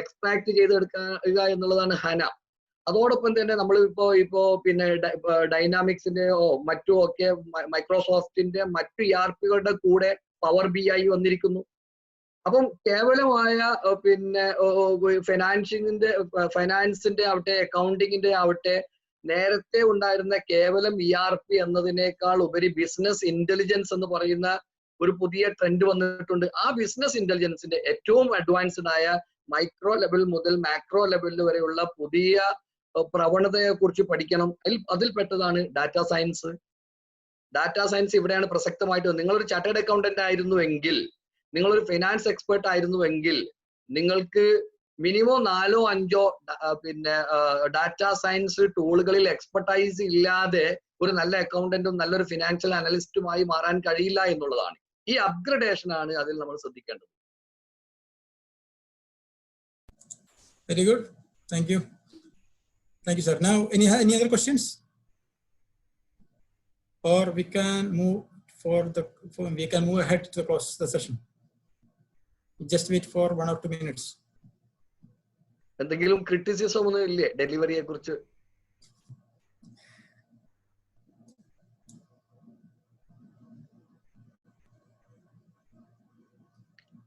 എക്സ്ട്രാക്ട് ചെയ്തെടുക്കുക എന്നുള്ളതാണ് ഹന. അതോടൊപ്പം തന്നെ നമ്മൾ ഇപ്പോ ഡൈനാമിക്സിന്റെയോ മറ്റും ഒക്കെ മൈക്രോസോഫ്റ്റിന്റെ മറ്റു ERPകളുടെ കൂടെ പവർ BI വന്നിരിക്കുന്നു. അപ്പം കേവലമായ ഫൈനാൻസിന്റെ ആവട്ടെ അക്കൗണ്ടിങ്ങിന്റെ ആവട്ടെ നേരത്തെ ഉണ്ടായിരുന്ന കേവലം ERP എന്നതിനേക്കാൾ ഉപരി ബിസിനസ് ഇന്റലിജൻസ് എന്ന് പറയുന്ന ഒരു പുതിയ ട്രെൻഡ് വന്നിട്ടുണ്ട്. ആ ബിസിനസ് ഇന്റലിജൻസിന്റെ ഏറ്റവും അഡ്വാൻസ്ഡ് ആയ മൈക്രോ ലെവൽ മുതൽ മാക്രോ ലെവലിൽ വരെയുള്ള പുതിയ പ്രവണതയെ കുറിച്ച് പഠിക്കണം. അതിൽപ്പെട്ടതാണ് ഡാറ്റാ സയൻസ്. ഡാറ്റാ സയൻസ് ഇവിടെയാണ് പ്രസക്തമായിട്ട്. നിങ്ങളൊരു ചാർട്ടേഡ് അക്കൗണ്ടന്റ് ആയിരുന്നുവെങ്കിൽ, നിങ്ങളൊരു ഫൈനാൻസ് എക്സ്പേർട്ട് ആയിരുന്നുവെങ്കിൽ നിങ്ങൾക്ക് മിനിമം 4 or 5 ഡാറ്റാ സയൻസ് ടൂളുകളിൽ എക്സ്പെർട്ടൈസ് ഇല്ലാതെ ഒരു നല്ല അക്കൗണ്ടന്റും നല്ലൊരു ഫിനാൻഷ്യൽ അനലിസ്റ്റുമായി മാറാൻ കഴിയില്ല എന്നുള്ളതാണ്. ഈ അപ്ഗ്രഡേഷൻ ആണ് അതിൽ നമ്മൾ ശ്രദ്ധിക്കേണ്ടത്. Very good. Thank you. Thank you, sir. Now, any other questions? Or we can move ahead to close the session. Just wait for 1 or 2 minutes. എന്തെങ്കിലും ക്രിറ്റിസിസം ഒന്നും ഇല്ലേ ഡെലിവറിയെ കുറിച്ച്?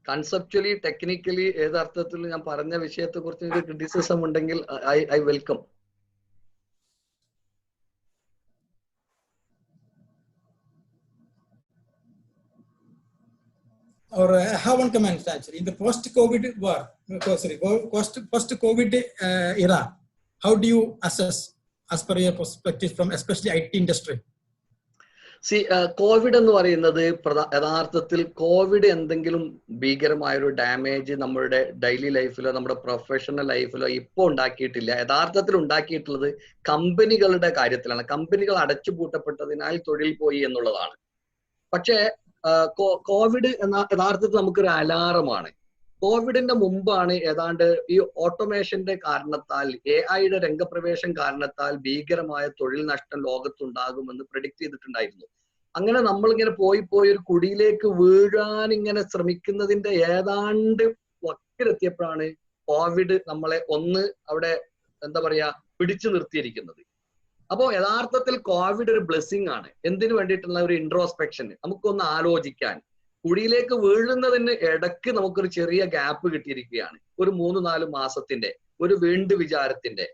കൺസെപ്ച്വലി ടെക്നിക്കലി ഏതർത്ഥത്തിൽ ഞാൻ പറഞ്ഞ വിഷയത്തെ കുറിച്ച് നിങ്ങൾക്ക് ക്രിറ്റിസിസം ഉണ്ടെങ്കിൽ I welcome. Or I have one comment actually. In the post-COVID era, how do you assess, as per your perspective, from especially IT industry? Covid എന്ന് പറയുന്നത് യഥാർത്ഥത്തിൽ കോവിഡ് എന്തെങ്കിലും ഭീകരമായൊരു ഡാമേജ് നമ്മുടെ ഡെയിലി ലൈഫിലോ നമ്മുടെ പ്രൊഫഷണൽ ലൈഫിലോ ഇപ്പോൾ ഉണ്ടാക്കിയിട്ടില്ല. യഥാർത്ഥത്തിൽ ഉണ്ടാക്കിയിട്ടുള്ളത് കമ്പനികളുടെ കാര്യത്തിലാണ്. കമ്പനികൾ അടച്ചുപൂട്ടപ്പെട്ടതിനാൽ തൊഴിൽ പോയി എന്നുള്ളതാണ്. പക്ഷേ കോവിഡ് എന്ന യഥാർത്ഥത്തിൽ നമുക്കൊരു അലാറമാണ്. കോവിഡിന്റെ മുമ്പാണ് ഏതാണ്ട് ഈ ഓട്ടോമേഷന്റെ കാരണത്താൽ AI രംഗപ്രവേശം കാരണത്താൽ ഭീകരമായ തൊഴിൽ നഷ്ടം ലോകത്തുണ്ടാകുമെന്ന് പ്രെഡിക്റ്റ് ചെയ്തിട്ടുണ്ടായിരുന്നു. അങ്ങനെ നമ്മളിങ്ങനെ പോയി ഒരു കുടിയിലേക്ക് വീഴാൻ ഇങ്ങനെ ശ്രമിക്കുന്നതിന്റെ ഏതാണ്ട് വക്കിലെത്തിയപ്പോഴാണ് കോവിഡ് നമ്മളെ അവിടെ പിടിച്ചു നിർത്തിയിരിക്കുന്നത്. അപ്പോൾ യഥാർത്ഥത്തിൽ കോവിഡ് ഒരു ബ്ലെസ്സിങ് ആണ്. എന്തിനു വേണ്ടിയിട്ടുള്ള ഒരു ഇൻട്രോസ്പെക്ഷൻ, നമുക്കൊന്ന് ആലോചിക്കാൻ. കുഴിയിലേക്ക് വീഴുന്നതിന് ഇടയ്ക്ക് നമുക്കൊരു ചെറിയ ഗ്യാപ്പ് കിട്ടിയിരിക്കുകയാണ്, ഒരു 3-4 മാസത്തിന്റെ ഒരു വീണ്ടും വിചാരത്തിന്റെ.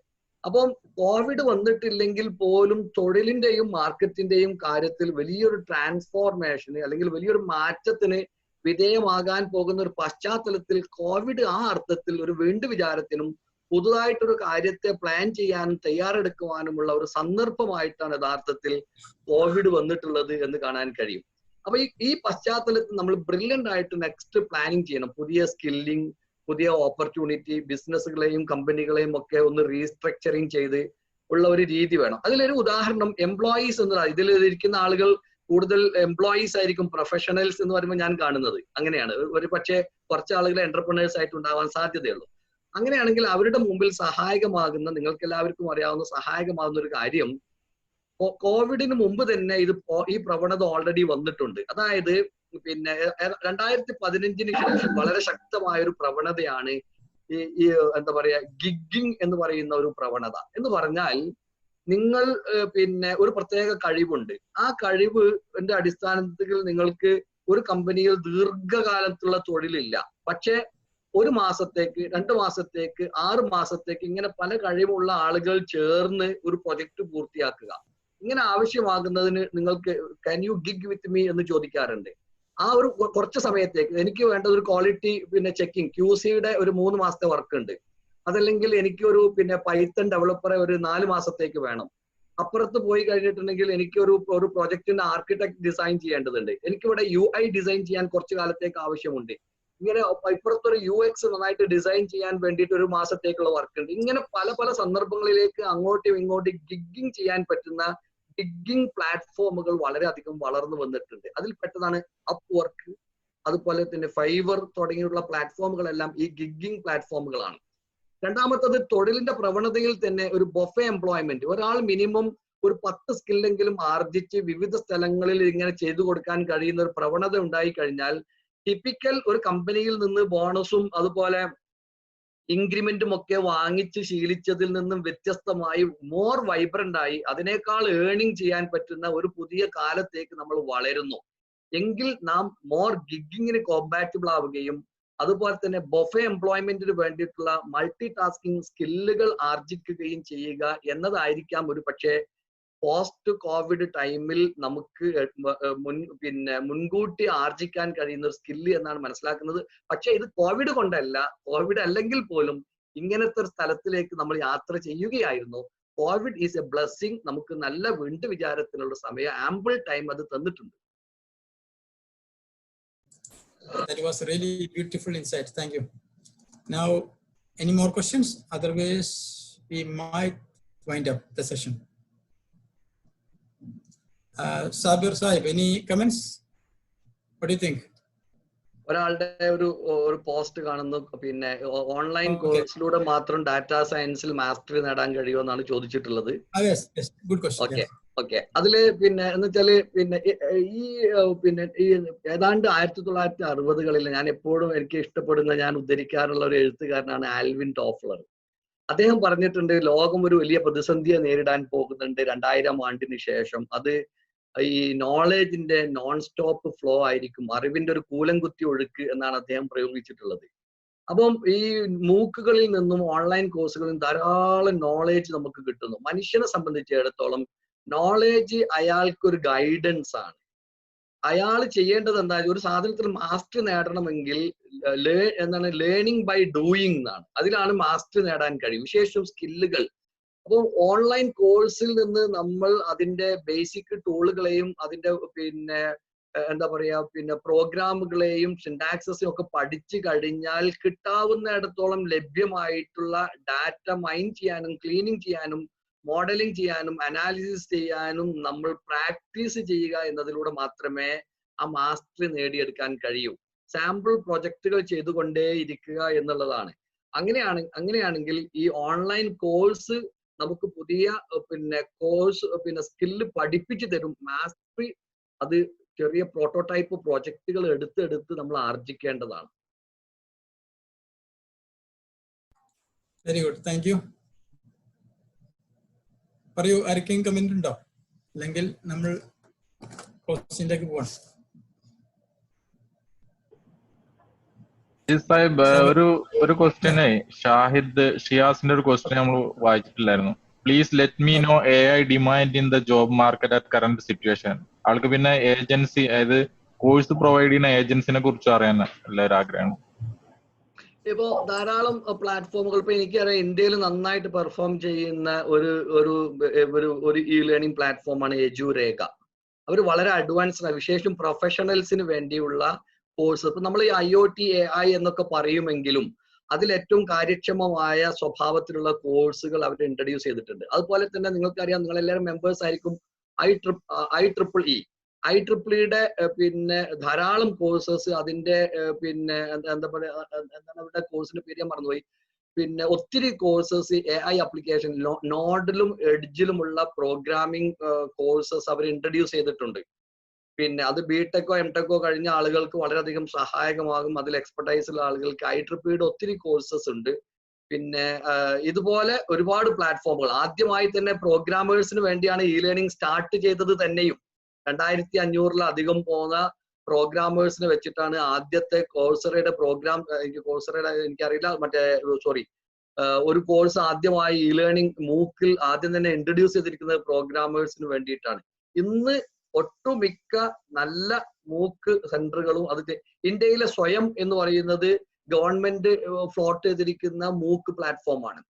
അപ്പം കോവിഡ് വന്നിട്ടില്ലെങ്കിൽ പോലും തൊഴിലിന്റെയും മാർക്കറ്റിന്റെയും കാര്യത്തിൽ വലിയൊരു ട്രാൻസ്ഫോർമേഷന് അല്ലെങ്കിൽ വലിയൊരു മാറ്റത്തിന് വിധേയമാകാൻ പോകുന്ന ഒരു പശ്ചാത്തലത്തിൽ കോവിഡ് ആ അർത്ഥത്തിൽ ഒരു വീണ്ടും വിചാരത്തിനും പുതുതായിട്ടൊരു കാര്യത്തെ പ്ലാൻ ചെയ്യാനും തയ്യാറെടുക്കുവാനുമുള്ള ഒരു സന്ദർഭമായിട്ടാണ് യഥാർത്ഥത്തിൽ കോവിഡ് വന്നിട്ടുള്ളത് എന്ന് കാണാൻ കഴിയും. അപ്പൊ ഈ പശ്ചാത്തലത്തിൽ നമ്മൾ ബ്രില്യൻ്റ് ആയിട്ട് നെക്സ്റ്റ് പ്ലാനിങ് ചെയ്യണം. പുതിയ സ്കില്ലിംഗ്, പുതിയ ഓപ്പർച്യൂണിറ്റി, ബിസിനസ്സുകളെയും കമ്പനികളെയും ഒക്കെ ഒന്ന് റീസ്ട്രക്ചറിങ് ചെയ്ത് ഉള്ള ഒരു രീതി വേണം. അതിലൊരു ഉദാഹരണം എംപ്ലോയീസ് എന്നതാണ്. ഇതിൽ ഇരിക്കുന്ന ആളുകൾ കൂടുതൽ എംപ്ലോയീസ് ആയിരിക്കും, പ്രൊഫഷണൽസ് എന്ന് പറയുമ്പോൾ ഞാൻ കാണുന്നത് അങ്ങനെയാണ്. ഒരു പക്ഷേ കുറച്ച് ആളുകൾ എന്റർപ്രണേഴ്സ് ആയിട്ട് ഉണ്ടാവാൻ സാധ്യതയുള്ളൂ. അങ്ങനെയാണെങ്കിൽ അവരുടെ മുമ്പിൽ സഹായകമാകുന്ന, നിങ്ങൾക്ക് എല്ലാവർക്കും അറിയാവുന്ന സഹായകമാകുന്ന ഒരു കാര്യം, കോവിഡിന് മുമ്പ് തന്നെ ഈ പ്രവണത ഓൾറെഡി വന്നിട്ടുണ്ട്. അതായത് പിന്നെ 2015 ശേഷം വളരെ ശക്തമായ ഒരു പ്രവണതയാണ് ഈ എന്താ പറയാ ഗിഗ്ഗിങ് എന്ന് പറയുന്ന ഒരു പ്രവണത. എന്ന് പറഞ്ഞാൽ നിങ്ങൾ പിന്നെ ഒരു പ്രത്യേക കഴിവുണ്ട്, ആ കഴിവിന്റെ അടിസ്ഥാനത്തിൽ നിങ്ങൾക്ക് ഒരു കമ്പനിയിൽ ദീർഘകാലത്തുള്ള തൊഴിലില്ല, പക്ഷെ 1 മാസത്തേക്ക് 2 മാസത്തേക്ക് 6 മാസത്തേക്ക് ഇങ്ങനെ പല കഴിവുള്ള ആളുകൾ ചേർന്ന് ഒരു പ്രൊജക്ട് പൂർത്തിയാക്കുക. ഇങ്ങനെ ആവശ്യമാകുന്നതിന് നിങ്ങൾക്ക് can you gig with me എന്ന് ചോദിക്കാറുണ്ട്. ആ ഒരു കുറച്ച് സമയത്തേക്ക് എനിക്ക് വേണ്ടത് ഒരു ക്വാളിറ്റി പിന്നെ ചെക്കിങ് QCയുടെ ഒരു 3 മാസത്തെ വർക്ക് ഉണ്ട്, അതല്ലെങ്കിൽ എനിക്കൊരു പിന്നെ പൈത്തൺ ഡെവലപ്പറെ ഒരു 4 മാസത്തേക്ക് വേണം. അപ്പുറത്ത് പോയി കഴിഞ്ഞിട്ടുണ്ടെങ്കിൽ എനിക്ക് ഒരു പ്രോജക്റ്റിന്റെ ആർക്കിടെക്ട് ഡിസൈൻ ചെയ്യേണ്ടതുണ്ട്, എനിക്കിവിടെ UI ഡിസൈൻ ചെയ്യാൻ കുറച്ച് കാലത്തേക്ക് ആവശ്യമുണ്ട്. ഇങ്ങനെ ഇപ്പുറത്തൊരു UX നന്നായിട്ട് ഡിസൈൻ ചെയ്യാൻ വേണ്ടിയിട്ട് 1 മാസത്തേക്കുള്ള വർക്ക് ഉണ്ട്. ഇങ്ങനെ പല പല സന്ദർഭങ്ങളിലേക്ക് അങ്ങോട്ടും ഇങ്ങോട്ടും ഗിഗ്ഗിങ് ചെയ്യാൻ പറ്റുന്ന ഗിഗ്ഗിങ് പ്ലാറ്റ്ഫോമുകൾ വളരെയധികം വളർന്നു വന്നിട്ടുണ്ട്. അതിൽ പെട്ടതാണ് അപ്വർക്ക്, അതുപോലെ തന്നെ ഫൈവർ തുടങ്ങിയുള്ള പ്ലാറ്റ്ഫോമുകളെല്ലാം ഈ ഗിഗ്ഗിങ് പ്ലാറ്റ്ഫോമുകളാണ്. രണ്ടാമത്തത് തൊഴിലിന്റെ പ്രവണതയിൽ തന്നെ ഒരു ബൊഫെ എംപ്ലോയ്മെന്റ്. ഒരാൾ മിനിമം ഒരു 10 സ്കില്ലെങ്കിലും ആർജിച്ച് വിവിധ സ്ഥലങ്ങളിൽ ഇങ്ങനെ ചെയ്തു കൊടുക്കാൻ കഴിയുന്ന ഒരു പ്രവണത ഉണ്ടായി കഴിഞ്ഞാൽ ടിപ്പിക്കൽ ഒരു കമ്പനിയിൽ നിന്ന് ബോണസും അതുപോലെ ഇൻക്രിമെന്റും ഒക്കെ വാങ്ങിച്ച് ശീലിച്ചതിൽ നിന്നും വ്യത്യസ്തമായി മോർ വൈബ്രന്റ് ആയി അതിനേക്കാൾ ഏർണിംഗ് ചെയ്യാൻ പറ്റുന്ന ഒരു പുതിയ കാലത്തേക്ക് നമ്മൾ വളരുന്നു എങ്കിൽ നാം മോർ ഗിഗ്ഗിങ്ങിന് കോമ്പാറ്റബിൾ ആവുകയും അതുപോലെ തന്നെ ബൊഫെ എംപ്ലോയ്മെന്റിന് വേണ്ടിയിട്ടുള്ള മൾട്ടി ടാസ്കിങ് സ്കില്ലുകൾ ആർജിക്കുകയും ചെയ്യുക എന്നതായിരിക്കാം ഒരു പക്ഷേ പോസ്റ്റ് കോവിഡ് ടൈമിൽ നമുക്ക് മുൻകൂട്ടി ആർജിക്കാൻ കഴിയുന്ന ഒരു സ്കില്ല് എന്നാണ് മനസ്സിലാക്കുന്നത്. പക്ഷെ ഇത് കോവിഡ് കൊണ്ടല്ല, കോവിഡ് അല്ലെങ്കിൽ പോലും ഇങ്ങനത്തെ ഒരു സ്ഥലത്തിലേക്ക് നമ്മൾ യാത്ര ചെയ്യുകയായിരുന്നു. Covid is A blessing. നമുക്ക് നല്ല വീണ്ടും വിചാരത്തിനുള്ള സമയം, ആംബിൾ ടൈം അത് തന്നിട്ടുണ്ട്. That was really beautiful insight. Thank you. Now, any more questions? Otherwise, we might wind up the session. Sabir Sahib, any comments? What do you think? ഒരാളുടെ ഒരു post കാണുന്നു, പിന്നെ ഓൺലൈൻ കോഴ്സിലൂടെ മാത്രം ഡാറ്റാ സയൻസിൽ mastery നേടാൻ കഴിയുമെന്നാണ് ചോദിച്ചിട്ടുള്ളത്. ഓക്കെ, അതില് പിന്നെ എന്ന് വെച്ചാല് പിന്നെ ഈ ഏതാണ്ട് 1960-കളിൽ ഞാൻ എപ്പോഴും എനിക്ക് ഇഷ്ടപ്പെടുന്ന, ഞാൻ ഉദ്ധരിക്കാറുള്ള ഒരു എഴുത്തുകാരനാണ് ആൽവിൻ ടോഫ്ലർ. അദ്ദേഹം പറഞ്ഞിട്ടുണ്ട്, ലോകം ഒരു വലിയ പ്രതിസന്ധിയെ നേരിടാൻ പോകുന്നുണ്ട് 2000 ആണ്ടിന് ശേഷം. അത് ഈ നോളേജിന്റെ നോൺ സ്റ്റോപ്പ് ഫ്ലോ ആയിരിക്കും, അറിവിന്റെ ഒരു കൂലംകുത്തി ഒഴുക്ക് എന്നാണ് അദ്ദേഹം പ്രയോഗിച്ചിട്ടുള്ളത്. അപ്പം ഈ മൂക്കുകളിൽ നിന്നും ഓൺലൈൻ കോഴ്സുകളിൽ നിന്നും ധാരാളം നോളേജ് നമുക്ക് കിട്ടുന്നു. മനുഷ്യനെ സംബന്ധിച്ചിടത്തോളം നോളേജ് അയാൾക്കൊരു ഗൈഡൻസ് ആണ്. അയാൾ ചെയ്യേണ്ടത് എന്താ, ഒരു സാധനത്തിൽ മാസ്റ്റർ നേടണമെങ്കിൽ എന്താണ് ലേണിംഗ് ബൈ ഡൂയിങ് എന്നാണ്. അതിലാണ് മാസ്റ്റർ നേടാൻ കഴിയും, വിശേഷം സ്കില്ലുകൾ. അപ്പോൾ ഓൺലൈൻ കോഴ്സിൽ നിന്ന് നമ്മൾ അതിന്റെ ബേസിക് ടൂളുകളെയും അതിന്റെ പിന്നെ എന്താ പറയാ പിന്നെ പ്രോഗ്രാമുകളെയും സിന്റാക്സസും ഒക്കെ പഠിച്ചു കഴിഞ്ഞാൽ കിട്ടാവുന്നിടത്തോളം ലഭ്യമായിട്ടുള്ള ഡാറ്റ മൈൻ ചെയ്യാനും ക്ലീനിങ് ചെയ്യാനും മോഡലിംഗ് ചെയ്യാനും അനാലിസിസ് ചെയ്യാനും നമ്മൾ പ്രാക്ടീസ് ചെയ്യുക എന്നതിലൂടെ മാത്രമേ ആ മാസ്റ്ററി നേടിയെടുക്കാൻ കഴിയൂ. സാമ്പിൾ പ്രൊജക്റ്റുകൾ ചെയ്തുകൊണ്ടേ ഇരിക്കുക എന്നുള്ളതാണ്. അങ്ങനെയാണെങ്കിൽ ഈ ഓൺലൈൻ കോഴ്സ് നമുക്ക് പുതിയ പിന്നെ കോഴ്സ് പിന്നെ സ്കില്ല് പഠിപ്പിച്ചു തരും. മാസ്റ്ററി അത് ചെറിയ പ്രോട്ടോടൈപ്പ് പ്രോജക്റ്റുകൾ എടുത്ത് നമ്മൾ ആർജിക്കേണ്ടതാണ്. Very good, thank you. പറയൂ, ആർക്കെങ്കിലും കമന്റ് ഉണ്ടോ? അല്ലെങ്കിൽ നമ്മൾ ക്വസ്റ്റ്യനിലേക്ക് പോവാം. സാഹിബ് ഒരു ക്വസ്റ്റ്യനെ ഷിയാസിന്റെ ഒരു ക്വസ്റ്റ്യൻ നമ്മൾ വായിച്ചിട്ടില്ലായിരുന്നു. Please let me know AI demand in the job market at current situation. ആൾക്ക് പിന്നെ ഏജൻസി, അതായത് കോഴ്സ് പ്രൊവൈഡ് ചെയ്യുന്ന ഏജൻസിനെ കുറിച്ച് അറിയാൻ എല്ലാവരും ആഗ്രഹമാണ്. ഇപ്പോ ധാരാളം പ്ലാറ്റ്ഫോമുകൾ ഇപ്പൊ എനിക്കറിയാം ഇന്ത്യയിൽ നന്നായിട്ട് പെർഫോം ചെയ്യുന്ന ഒരു ഇ ലേണിംഗ് പ്ലാറ്റ്ഫോമാണ് എജുരേഖ. അവർ വളരെ അഡ്വാൻസ്ഡ്, വിശേഷം പ്രൊഫഷണൽസിന് വേണ്ടിയുള്ള കോഴ്സ്. ഇപ്പൊ നമ്മൾ ഈ IoT AI എന്നൊക്കെ പറയുമെങ്കിലും അതിൽ ഏറ്റവും കാര്യക്ഷമമായ സ്വഭാവത്തിലുള്ള കോഴ്സുകൾ അവർ ഇൻട്രൊഡ്യൂസ് ചെയ്തിട്ടുണ്ട്. അതുപോലെ തന്നെ നിങ്ങൾക്കറിയാം, നിങ്ങളെല്ലാവരും മെമ്പേഴ്സ് ആയിരിക്കും IEEE പിന്നെ ധാരാളം കോഴ്സസ്, അതിന്റെ പിന്നെ എന്താ പറയുക, എന്താണ് അവരുടെ കോഴ്സിന്റെ പേര് ഞാൻ മറന്നുപോയി. പിന്നെ ഒത്തിരി കോഴ്സസ് AI ആപ്ലിക്കേഷൻ, നോഡിലും എഡ്ജിലുമുള്ള പ്രോഗ്രാമിംഗ് കോഴ്സസ് അവർ ഇൻട്രൊഡ്യൂസ് ചെയ്തിട്ടുണ്ട്. പിന്നെ അത് BTechോ MTechോ കഴിഞ്ഞ ആളുകൾക്ക് വളരെയധികം സഹായകമാകും. അതിൽ എക്സ്പെർട്ടൈസ് ഉള്ള ആളുകൾക്ക് IEEE ഒത്തിരി കോഴ്സസ് ഉണ്ട്. പിന്നെ ഇതുപോലെ ഒരുപാട് പ്ലാറ്റ്ഫോമുകൾ. ആദ്യമായി തന്നെ പ്രോഗ്രാമേഴ്സിന് വേണ്ടിയാണ് ഇ ലേണിംഗ് സ്റ്റാർട്ട് ചെയ്തത് തന്നെയും. 2500-ലധികം പോകുന്ന പ്രോഗ്രാമേഴ്സിനെ വെച്ചിട്ടാണ് ആദ്യത്തെ കോഴ്സറയുടെ പ്രോഗ്രാം. എനിക്കറിയില്ല, ഒരു കോഴ്സ് ആദ്യമായി ഇ ലേണിംഗ് മൂക്കിൽ ആദ്യം തന്നെ ഇൻട്രൊഡ്യൂസ് ചെയ്തിരിക്കുന്നത് പ്രോഗ്രാമേഴ്സിന് വേണ്ടിയിട്ടാണ്. ഇന്ന് ഒട്ടുമിക്ക നല്ല മൂക്ക് സെന്ററുകളും, അത് ഇന്ത്യയിലെ സ്വയം എന്ന് പറയുന്നത് ഗവൺമെന്റ് ഫ്ലോട്ട് ചെയ്തിരിക്കുന്ന മൂക്ക് പ്ലാറ്റ്ഫോമാണ്.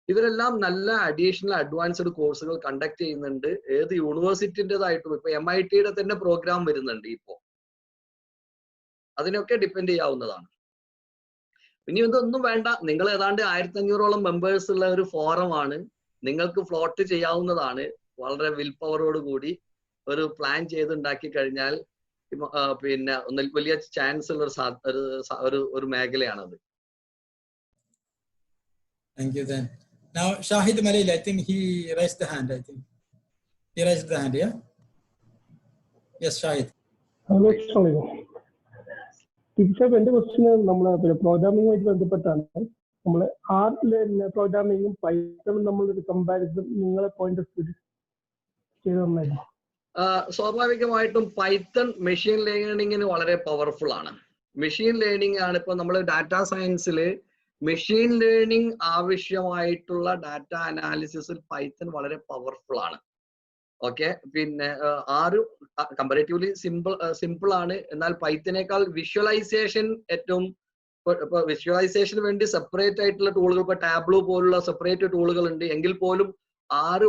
ഇവരെല്ലാം നല്ല അഡീഷണൽ അഡ്വാൻസ്ഡ് കോഴ്സുകൾ കണ്ടക്ട് ചെയ്യുന്നുണ്ട്. ഏത് യൂണിവേഴ്സിറ്റിൻ്റെതായിട്ടും, ഇപ്പൊ MITയുടെ തന്നെ പ്രോഗ്രാം വരുന്നുണ്ട്. ഇപ്പോ അതിനൊക്കെ ഡിപ്പെൻഡ് ചെയ്യാവുന്നതാണ്. ഇനി ഇതൊന്നും വേണ്ട, നിങ്ങൾ ഏതാണ്ട് 1500ഓളം മെമ്പേഴ്സ് ഉള്ള ഒരു ഫോറമാണ്. നിങ്ങൾക്ക് ഫ്ലോട്ട് ചെയ്യാവുന്നതാണ്. വളരെ വിൽ പവറോട് കൂടി ഒരു പ്ലാൻ ചെയ്ത് ഉണ്ടാക്കി കഴിഞ്ഞാൽ പിന്നെ വലിയ ചാൻസ് ഉള്ള ഒരു മേഖലയാണത്. Thank you then. Now Shahid Malil, I think he raised the hand. Yeah. Yes, Shahid. Teacher, എന്റെ ക്വസ്റ്റ്യൻ നമ്മളെ പ്രോഗ്രാമിംഗുമായിട്ട് ബന്ധപ്പെട്ടാണ്. നമ്മള് പ്രോഗ്രാമിംഗും പൈത്തണും നമ്മളൊരു കമ്പാരിസൺ നിങ്ങളെ പോയിന്റ് ഓഫ് വ്യൂ ചെയ്തു തന്നായിരുന്നു. സ്വാഭാവികമായിട്ടും പൈത്തൺ മെഷീൻ ലേണിങ്ങിന് വളരെ പവർഫുൾ ആണ്. മെഷീൻ ലേണിംഗ് ആണ് ഇപ്പൊ നമ്മൾ ഡാറ്റാ സയൻസിൽ മെഷീൻ ലേണിംഗ് ആവശ്യമായിട്ടുള്ള ഡാറ്റ അനാലിസിസിൽ പൈത്തൺ വളരെ പവർഫുൾ ആണ്. ഓക്കെ, പിന്നെ കമ്പാരേറ്റീവ്ലി സിമ്പിൾ ആണ്. എന്നാൽ പൈത്തനേക്കാൾ വിഷ്വലൈസേഷൻ ഏറ്റവും, ഇപ്പൊ വിഷ്വലൈസേഷന് വേണ്ടി സെപ്പറേറ്റ് ആയിട്ടുള്ള ടൂളുകൾ, ഇപ്പൊ ടാബ്ലോ പോലുള്ള സെപ്പറേറ്റ് ടൂളുകൾ ഉണ്ട്. എങ്കിൽ പോലും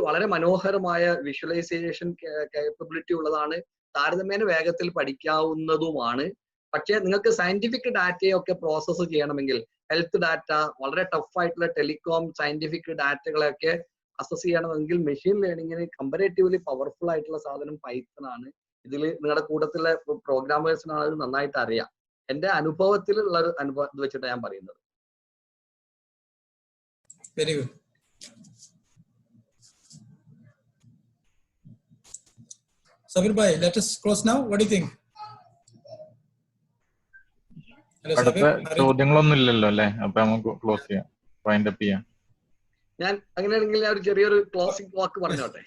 വളരെ മനോഹരമായ വിഷ്വലൈസേഷൻ കേപ്പബിലിറ്റി ഉള്ളതാണ്. താരതമ്യേന വേഗത്തിൽ പഠിക്കാവുന്നതുമാണ്. പക്ഷേ നിങ്ങൾക്ക് സയന്റിഫിക് ഡാറ്റയൊക്കെ പ്രോസസ്സ് ചെയ്യണമെങ്കിൽ, ഹെൽത്ത് ഡാറ്റ, വളരെ ടഫ് ആയിട്ടുള്ള ടെലികോം സയന്റിഫിക് ഡാറ്റകളൊക്കെ അസസ് ചെയ്യണമെങ്കിൽ മെഷീൻ ലേണിങ്ങിന് കമ്പാരേറ്റീവ്ലി പവർഫുൾ ആയിട്ടുള്ള സാധനം പൈത്തൺ ആണ്. ഇതിൽ നിങ്ങളുടെ കൂട്ടത്തിലെ പ്രോഗ്രാമേഴ്സിനാണ് അത് നന്നായിട്ട് അറിയാം. എന്റെ അനുഭവത്തിലുള്ള ഒരു അനുഭവം ഇത് വെച്ചിട്ട് ഞാൻ പറയുന്നത്. Very good. Sabir bhai, let us close now. What do you think? അടുത്ത ചോദ്യങ്ങളൊന്നും ഇല്ലല്ലോ അല്ലേ? അപ്പൊ നമുക്ക് ക്ലോസ് ചെയ്യാം, വൈൻഡ് അപ്പ് ചെയ്യാം. ഞാൻ അങ്ങനെയാണെങ്കിൽ ഒരു ചെറിയൊരു ക്ലോസിംഗ് വാക്ക് പറഞ്ഞോട്ടെ.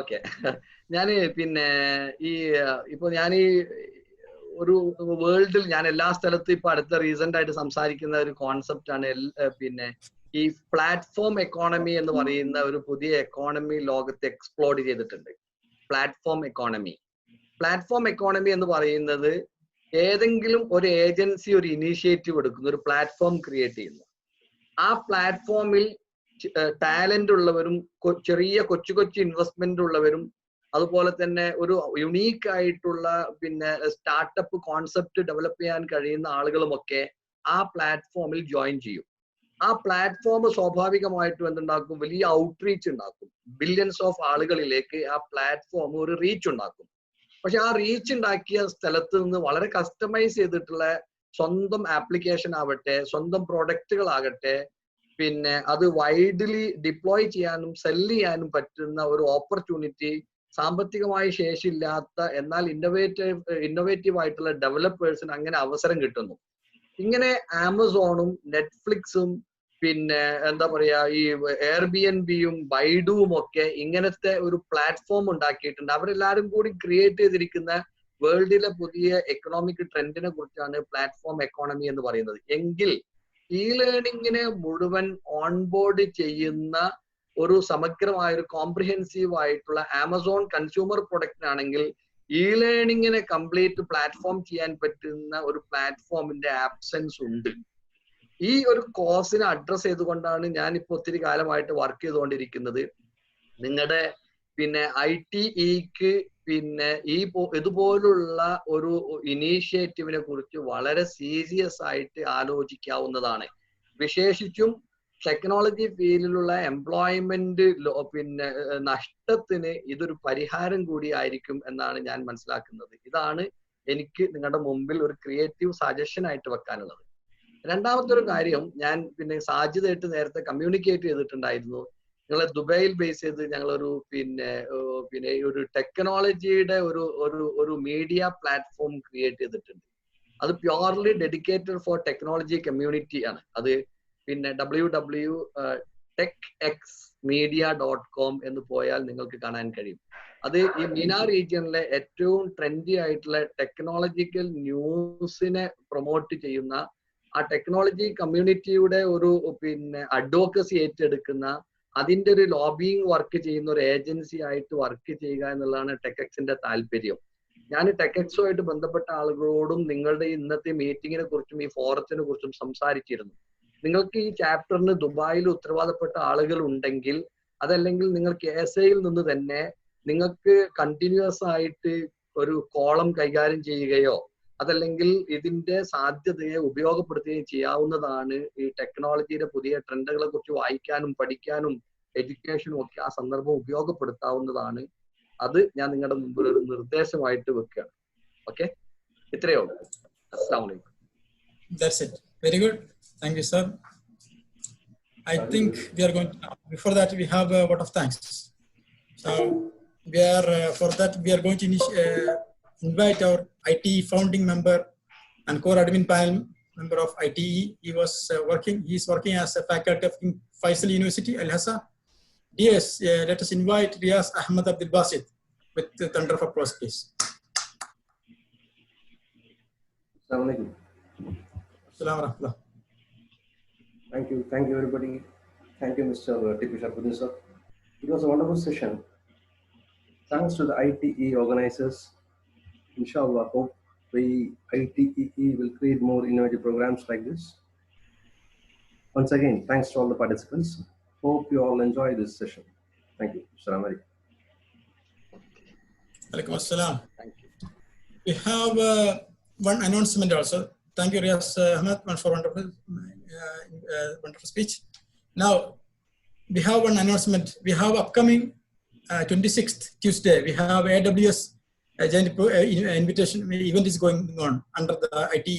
ഓക്കെ, ഞാൻ പിന്നെ ഇപ്പൊ ഞാൻ ഒരു വേൾഡിൽ ഞാൻ എല്ലാ സ്ഥലത്തും ഇപ്പൊ അടുത്ത റീസെന്റ് ആയിട്ട് സംസാരിക്കുന്ന ഒരു കോൺസെപ്റ്റ് ആണ് പിന്നെ ഈ പ്ലാറ്റ്ഫോം എക്കോണമി എന്ന് പറയുന്ന ഒരു പുതിയ എക്കോണമി ലോകത്ത് എക്സ്പ്ലോർ ചെയ്തിട്ടുണ്ട്. പ്ലാറ്റ്ഫോം എക്കോണമി എന്ന് പറയുന്നത് ഏതെങ്കിലും ഒരു ഏജൻസി ഒരു ഇനീഷ്യേറ്റീവ് എടുക്കുന്നു, ഒരു പ്ലാറ്റ്ഫോം ക്രിയേറ്റ് ചെയ്യുന്നു. ആ പ്ലാറ്റ്ഫോമിൽ ടാലന്റ് ഉള്ളവരും ചെറിയ കൊച്ചു ഇൻവെസ്റ്റ്മെന്റ് ഉള്ളവരും അതുപോലെ തന്നെ ഒരു യുണീക്ക് ആയിട്ടുള്ള പിന്നെ സ്റ്റാർട്ടപ്പ് കോൺസെപ്റ്റ് ഡെവലപ്പ് ചെയ്യാൻ കഴിയുന്ന ആളുകളുമൊക്കെ ആ പ്ലാറ്റ്ഫോമിൽ ജോയിൻ ചെയ്യും. ആ പ്ലാറ്റ്ഫോം സ്വാഭാവികമായിട്ടും എന്തുണ്ടാക്കും? വലിയ ഔട്ട്റീച്ച് ഉണ്ടാക്കും. ബില്യൺസ് ഓഫ് ആളുകളിലേക്ക് ആ പ്ലാറ്റ്ഫോം ഒരു റീച്ച് ഉണ്ടാക്കും. പക്ഷെ ആ റീച്ച് ഉണ്ടാക്കിയ സ്ഥലത്ത് നിന്ന് വളരെ കസ്റ്റമൈസ് ചെയ്തിട്ടുള്ള സ്വന്തം ആപ്ലിക്കേഷൻ ആവട്ടെ, സ്വന്തം പ്രൊഡക്റ്റുകളാകട്ടെ, പിന്നെ അത് വൈഡ്ലി ഡിപ്ലോയ് ചെയ്യാനും സെല് ചെയ്യാനും പറ്റുന്ന ഒരു ഓപ്പർച്യൂണിറ്റി സാമ്പത്തികമായി ശേഷിയില്ലാത്ത എന്നാൽ ഇന്നോവേറ്റീവ് ആയിട്ടുള്ള ഡെവലപ്പേഴ്സിന് അങ്ങനെ അവസരം കിട്ടുന്നു. ഇങ്ങനെ ആമസോണും നെറ്റ്ഫ്ലിക്സും പിന്നെ എന്താ പറയാ ഈ എയർബിഎൻബിയും ബൈഡുവും ഒക്കെ ഇങ്ങനത്തെ ഒരു പ്ലാറ്റ്ഫോം ഉണ്ടാക്കിയിട്ടുണ്ട്. അവരെല്ലാരും കൂടി ക്രിയേറ്റ് ചെയ്തിരിക്കുന്ന വേൾഡിലെ പുതിയ എക്കണോമിക് ട്രെൻഡിനെ കുറിച്ചാണ് പ്ലാറ്റ്ഫോം എക്കോണമി എന്ന് പറയുന്നത്. എങ്കിൽ ഇ ലേണിങ്ങിനെ മുഴുവൻ ഓൺബോർഡ് ചെയ്യുന്ന ഒരു സമഗ്രമായ ഒരു കോംപ്രിഹെൻസീവ് ആയിട്ടുള്ള ആമസോൺ കൺസ്യൂമർ പ്രൊഡക്റ്റിനാണെങ്കിൽ ഇ ലേണിങ്ങിനെ കംപ്ലീറ്റ് പ്ലാറ്റ്ഫോം ചെയ്യാൻ പറ്റുന്ന ഒരു പ്ലാറ്റ്ഫോമിന്റെ ആബ്സെൻസ് ഉണ്ട്. ഈ ഒരു കോസിനെ അഡ്രസ് ചെയ്തുകൊണ്ടാണ് ഞാൻ ഇപ്പൊ ഒത്തിരി കാലമായിട്ട് വർക്ക് ചെയ്തുകൊണ്ടിരിക്കുന്നത്. നിങ്ങളുടെ പിന്നെ ITEക്ക് പിന്നെ ഇതുപോലുള്ള ഒരു ഇനീഷ്യേറ്റീവിനെ കുറിച്ച് വളരെ സീരിയസ് ആയിട്ട് ആലോചിക്കാവുന്നതാണ്. വിശേഷിച്ചും ടെക്നോളജി ഫീൽഡിലുള്ള എംപ്ലോയ്മെന്റ് പിന്നെ നഷ്ടത്തിന് ഇതൊരു പരിഹാരം കൂടി ആയിരിക്കും എന്നാണ് ഞാൻ മനസ്സിലാക്കുന്നത്. ഇതാണ് എനിക്ക് നിങ്ങളുടെ മുമ്പിൽ ഒരു ക്രിയേറ്റീവ് സജഷൻ ആയിട്ട് വെക്കാനുള്ളത്. രണ്ടാമത്തെ ഒരു കാര്യം, ഞാൻ പിന്നെ സാധ്യതയായിട്ട് നേരത്തെ കമ്മ്യൂണിക്കേറ്റ് ചെയ്തിട്ടുണ്ടായിരുന്നു. ഞങ്ങൾ ദുബൈയിൽ ബേസ് ചെയ്ത് ഞങ്ങളൊരു പിന്നെ ഒരു ടെക്നോളജിയുടെ ഒരു മീഡിയ പ്ലാറ്റ്ഫോം ക്രിയേറ്റ് ചെയ്തിട്ടുണ്ട്. അത് purely dedicated four technology community ആണ്. അത് പിന്നെ www.techxmedia.com എന്ന് പോയാൽ നിങ്ങൾക്ക് കാണാൻ കഴിയും. അത് ഈ മീന റീജിയനിലെ ഏറ്റവും ട്രെൻഡി ആയിട്ടുള്ള ടെക്നോളജിക്കൽ ന്യൂസിനെ പ്രൊമോട്ട് ചെയ്യുന്ന, ആ ടെക്നോളജി കമ്മ്യൂണിറ്റിയുടെ ഒരു പിന്നെ അഡ്വക്കസി ഏറ്റെടുക്കുന്ന, അതിന്റെ ഒരു ലോബിയിങ് വർക്ക് ചെയ്യുന്ന ഒരു ഏജൻസി ആയിട്ട് വർക്ക് ചെയ്യുക എന്നുള്ളതാണ് ടെക്എക്സിന്റെ താല്പര്യം. ഞാൻ ടെക്എക്സുമായിട്ട് ബന്ധപ്പെട്ട ആളുകളോടും നിങ്ങളുടെ ഇന്നത്തെ മീറ്റിങ്ങിനെ കുറിച്ചും ഈ ഫോറത്തിനെ കുറിച്ചും സംസാരിച്ചിരുന്നു. നിങ്ങൾക്ക് ഈ ചാപ്റ്ററിന് ദുബായിൽ ഉത്തരവാദപ്പെട്ട ആളുകൾ ഉണ്ടെങ്കിൽ, അതല്ലെങ്കിൽ നിങ്ങൾ KSAയിൽ നിന്ന് തന്നെ നിങ്ങൾക്ക് കണ്ടിന്യൂസ് ആയിട്ട് ഒരു കോളം കൈകാര്യം ചെയ്യുകയോ അതല്ലെങ്കിൽ ഇതിന്റെ സാധ്യതയെ ഉപയോഗപ്പെടുത്തുകയും ചെയ്യാവുന്നതാണ്. ഈ ടെക്നോളജിയുടെ പുതിയ ട്രെൻഡുകളെ കുറിച്ച് വായിക്കാനും പഠിക്കാനും എഡ്യൂക്കേഷനും ഒക്കെ ആ സന്ദർഭം ഉപയോഗപ്പെടുത്താവുന്നതാണ്. അത് ഞാൻ നിങ്ങളുടെ മുമ്പിൽ ഒരു നിർദ്ദേശമായിട്ട് വെക്കുകയാണ്. ഓക്കെ, ഇത്രയേ ഉള്ളൂ. അസ്സലാമു അലൈക്കും. That's it. Very good. Thank you, sir. I think we are going to, before that we have a vote of thanks. So we are for that we are going to invite our ITE founding member and core admin panel member of ITE. He is working as a faculty of Faisal University, Al-Hassa. Yes, let us invite Riaz Ahmad Abdul Basit with the thunder of applause, please. Assalamu alaikum. Assalamu alaikum. Thank you everybody. Thank you, Mr. T.P. Sharfuddin sir. It was a wonderful session. Thanks to the ITE organizers. Inshallah, hope the ITE will create more innovative programs like this. Once again, thanks to all the participants. Hope you all enjoy this session. Thank you. Assalamu alaikum. Alaikum assalam. Thank you. We have one announcement also. Thank you, Riaz Ahmed, for wonderful speech. Now, we have one announcement. We have upcoming 26th Tuesday. We have AWS joint invitation event is going on under the ITE,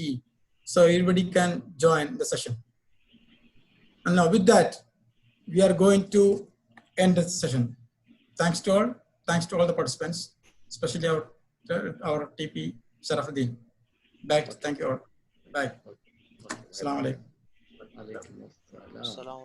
so everybody can join the session. And now, with that, we are going to end the session. Thanks to all. Thanks to all the participants, especially our TP Sharafuddin. Back. Thank you all. Bye. Assalamu alaikum. Alaikum assalam.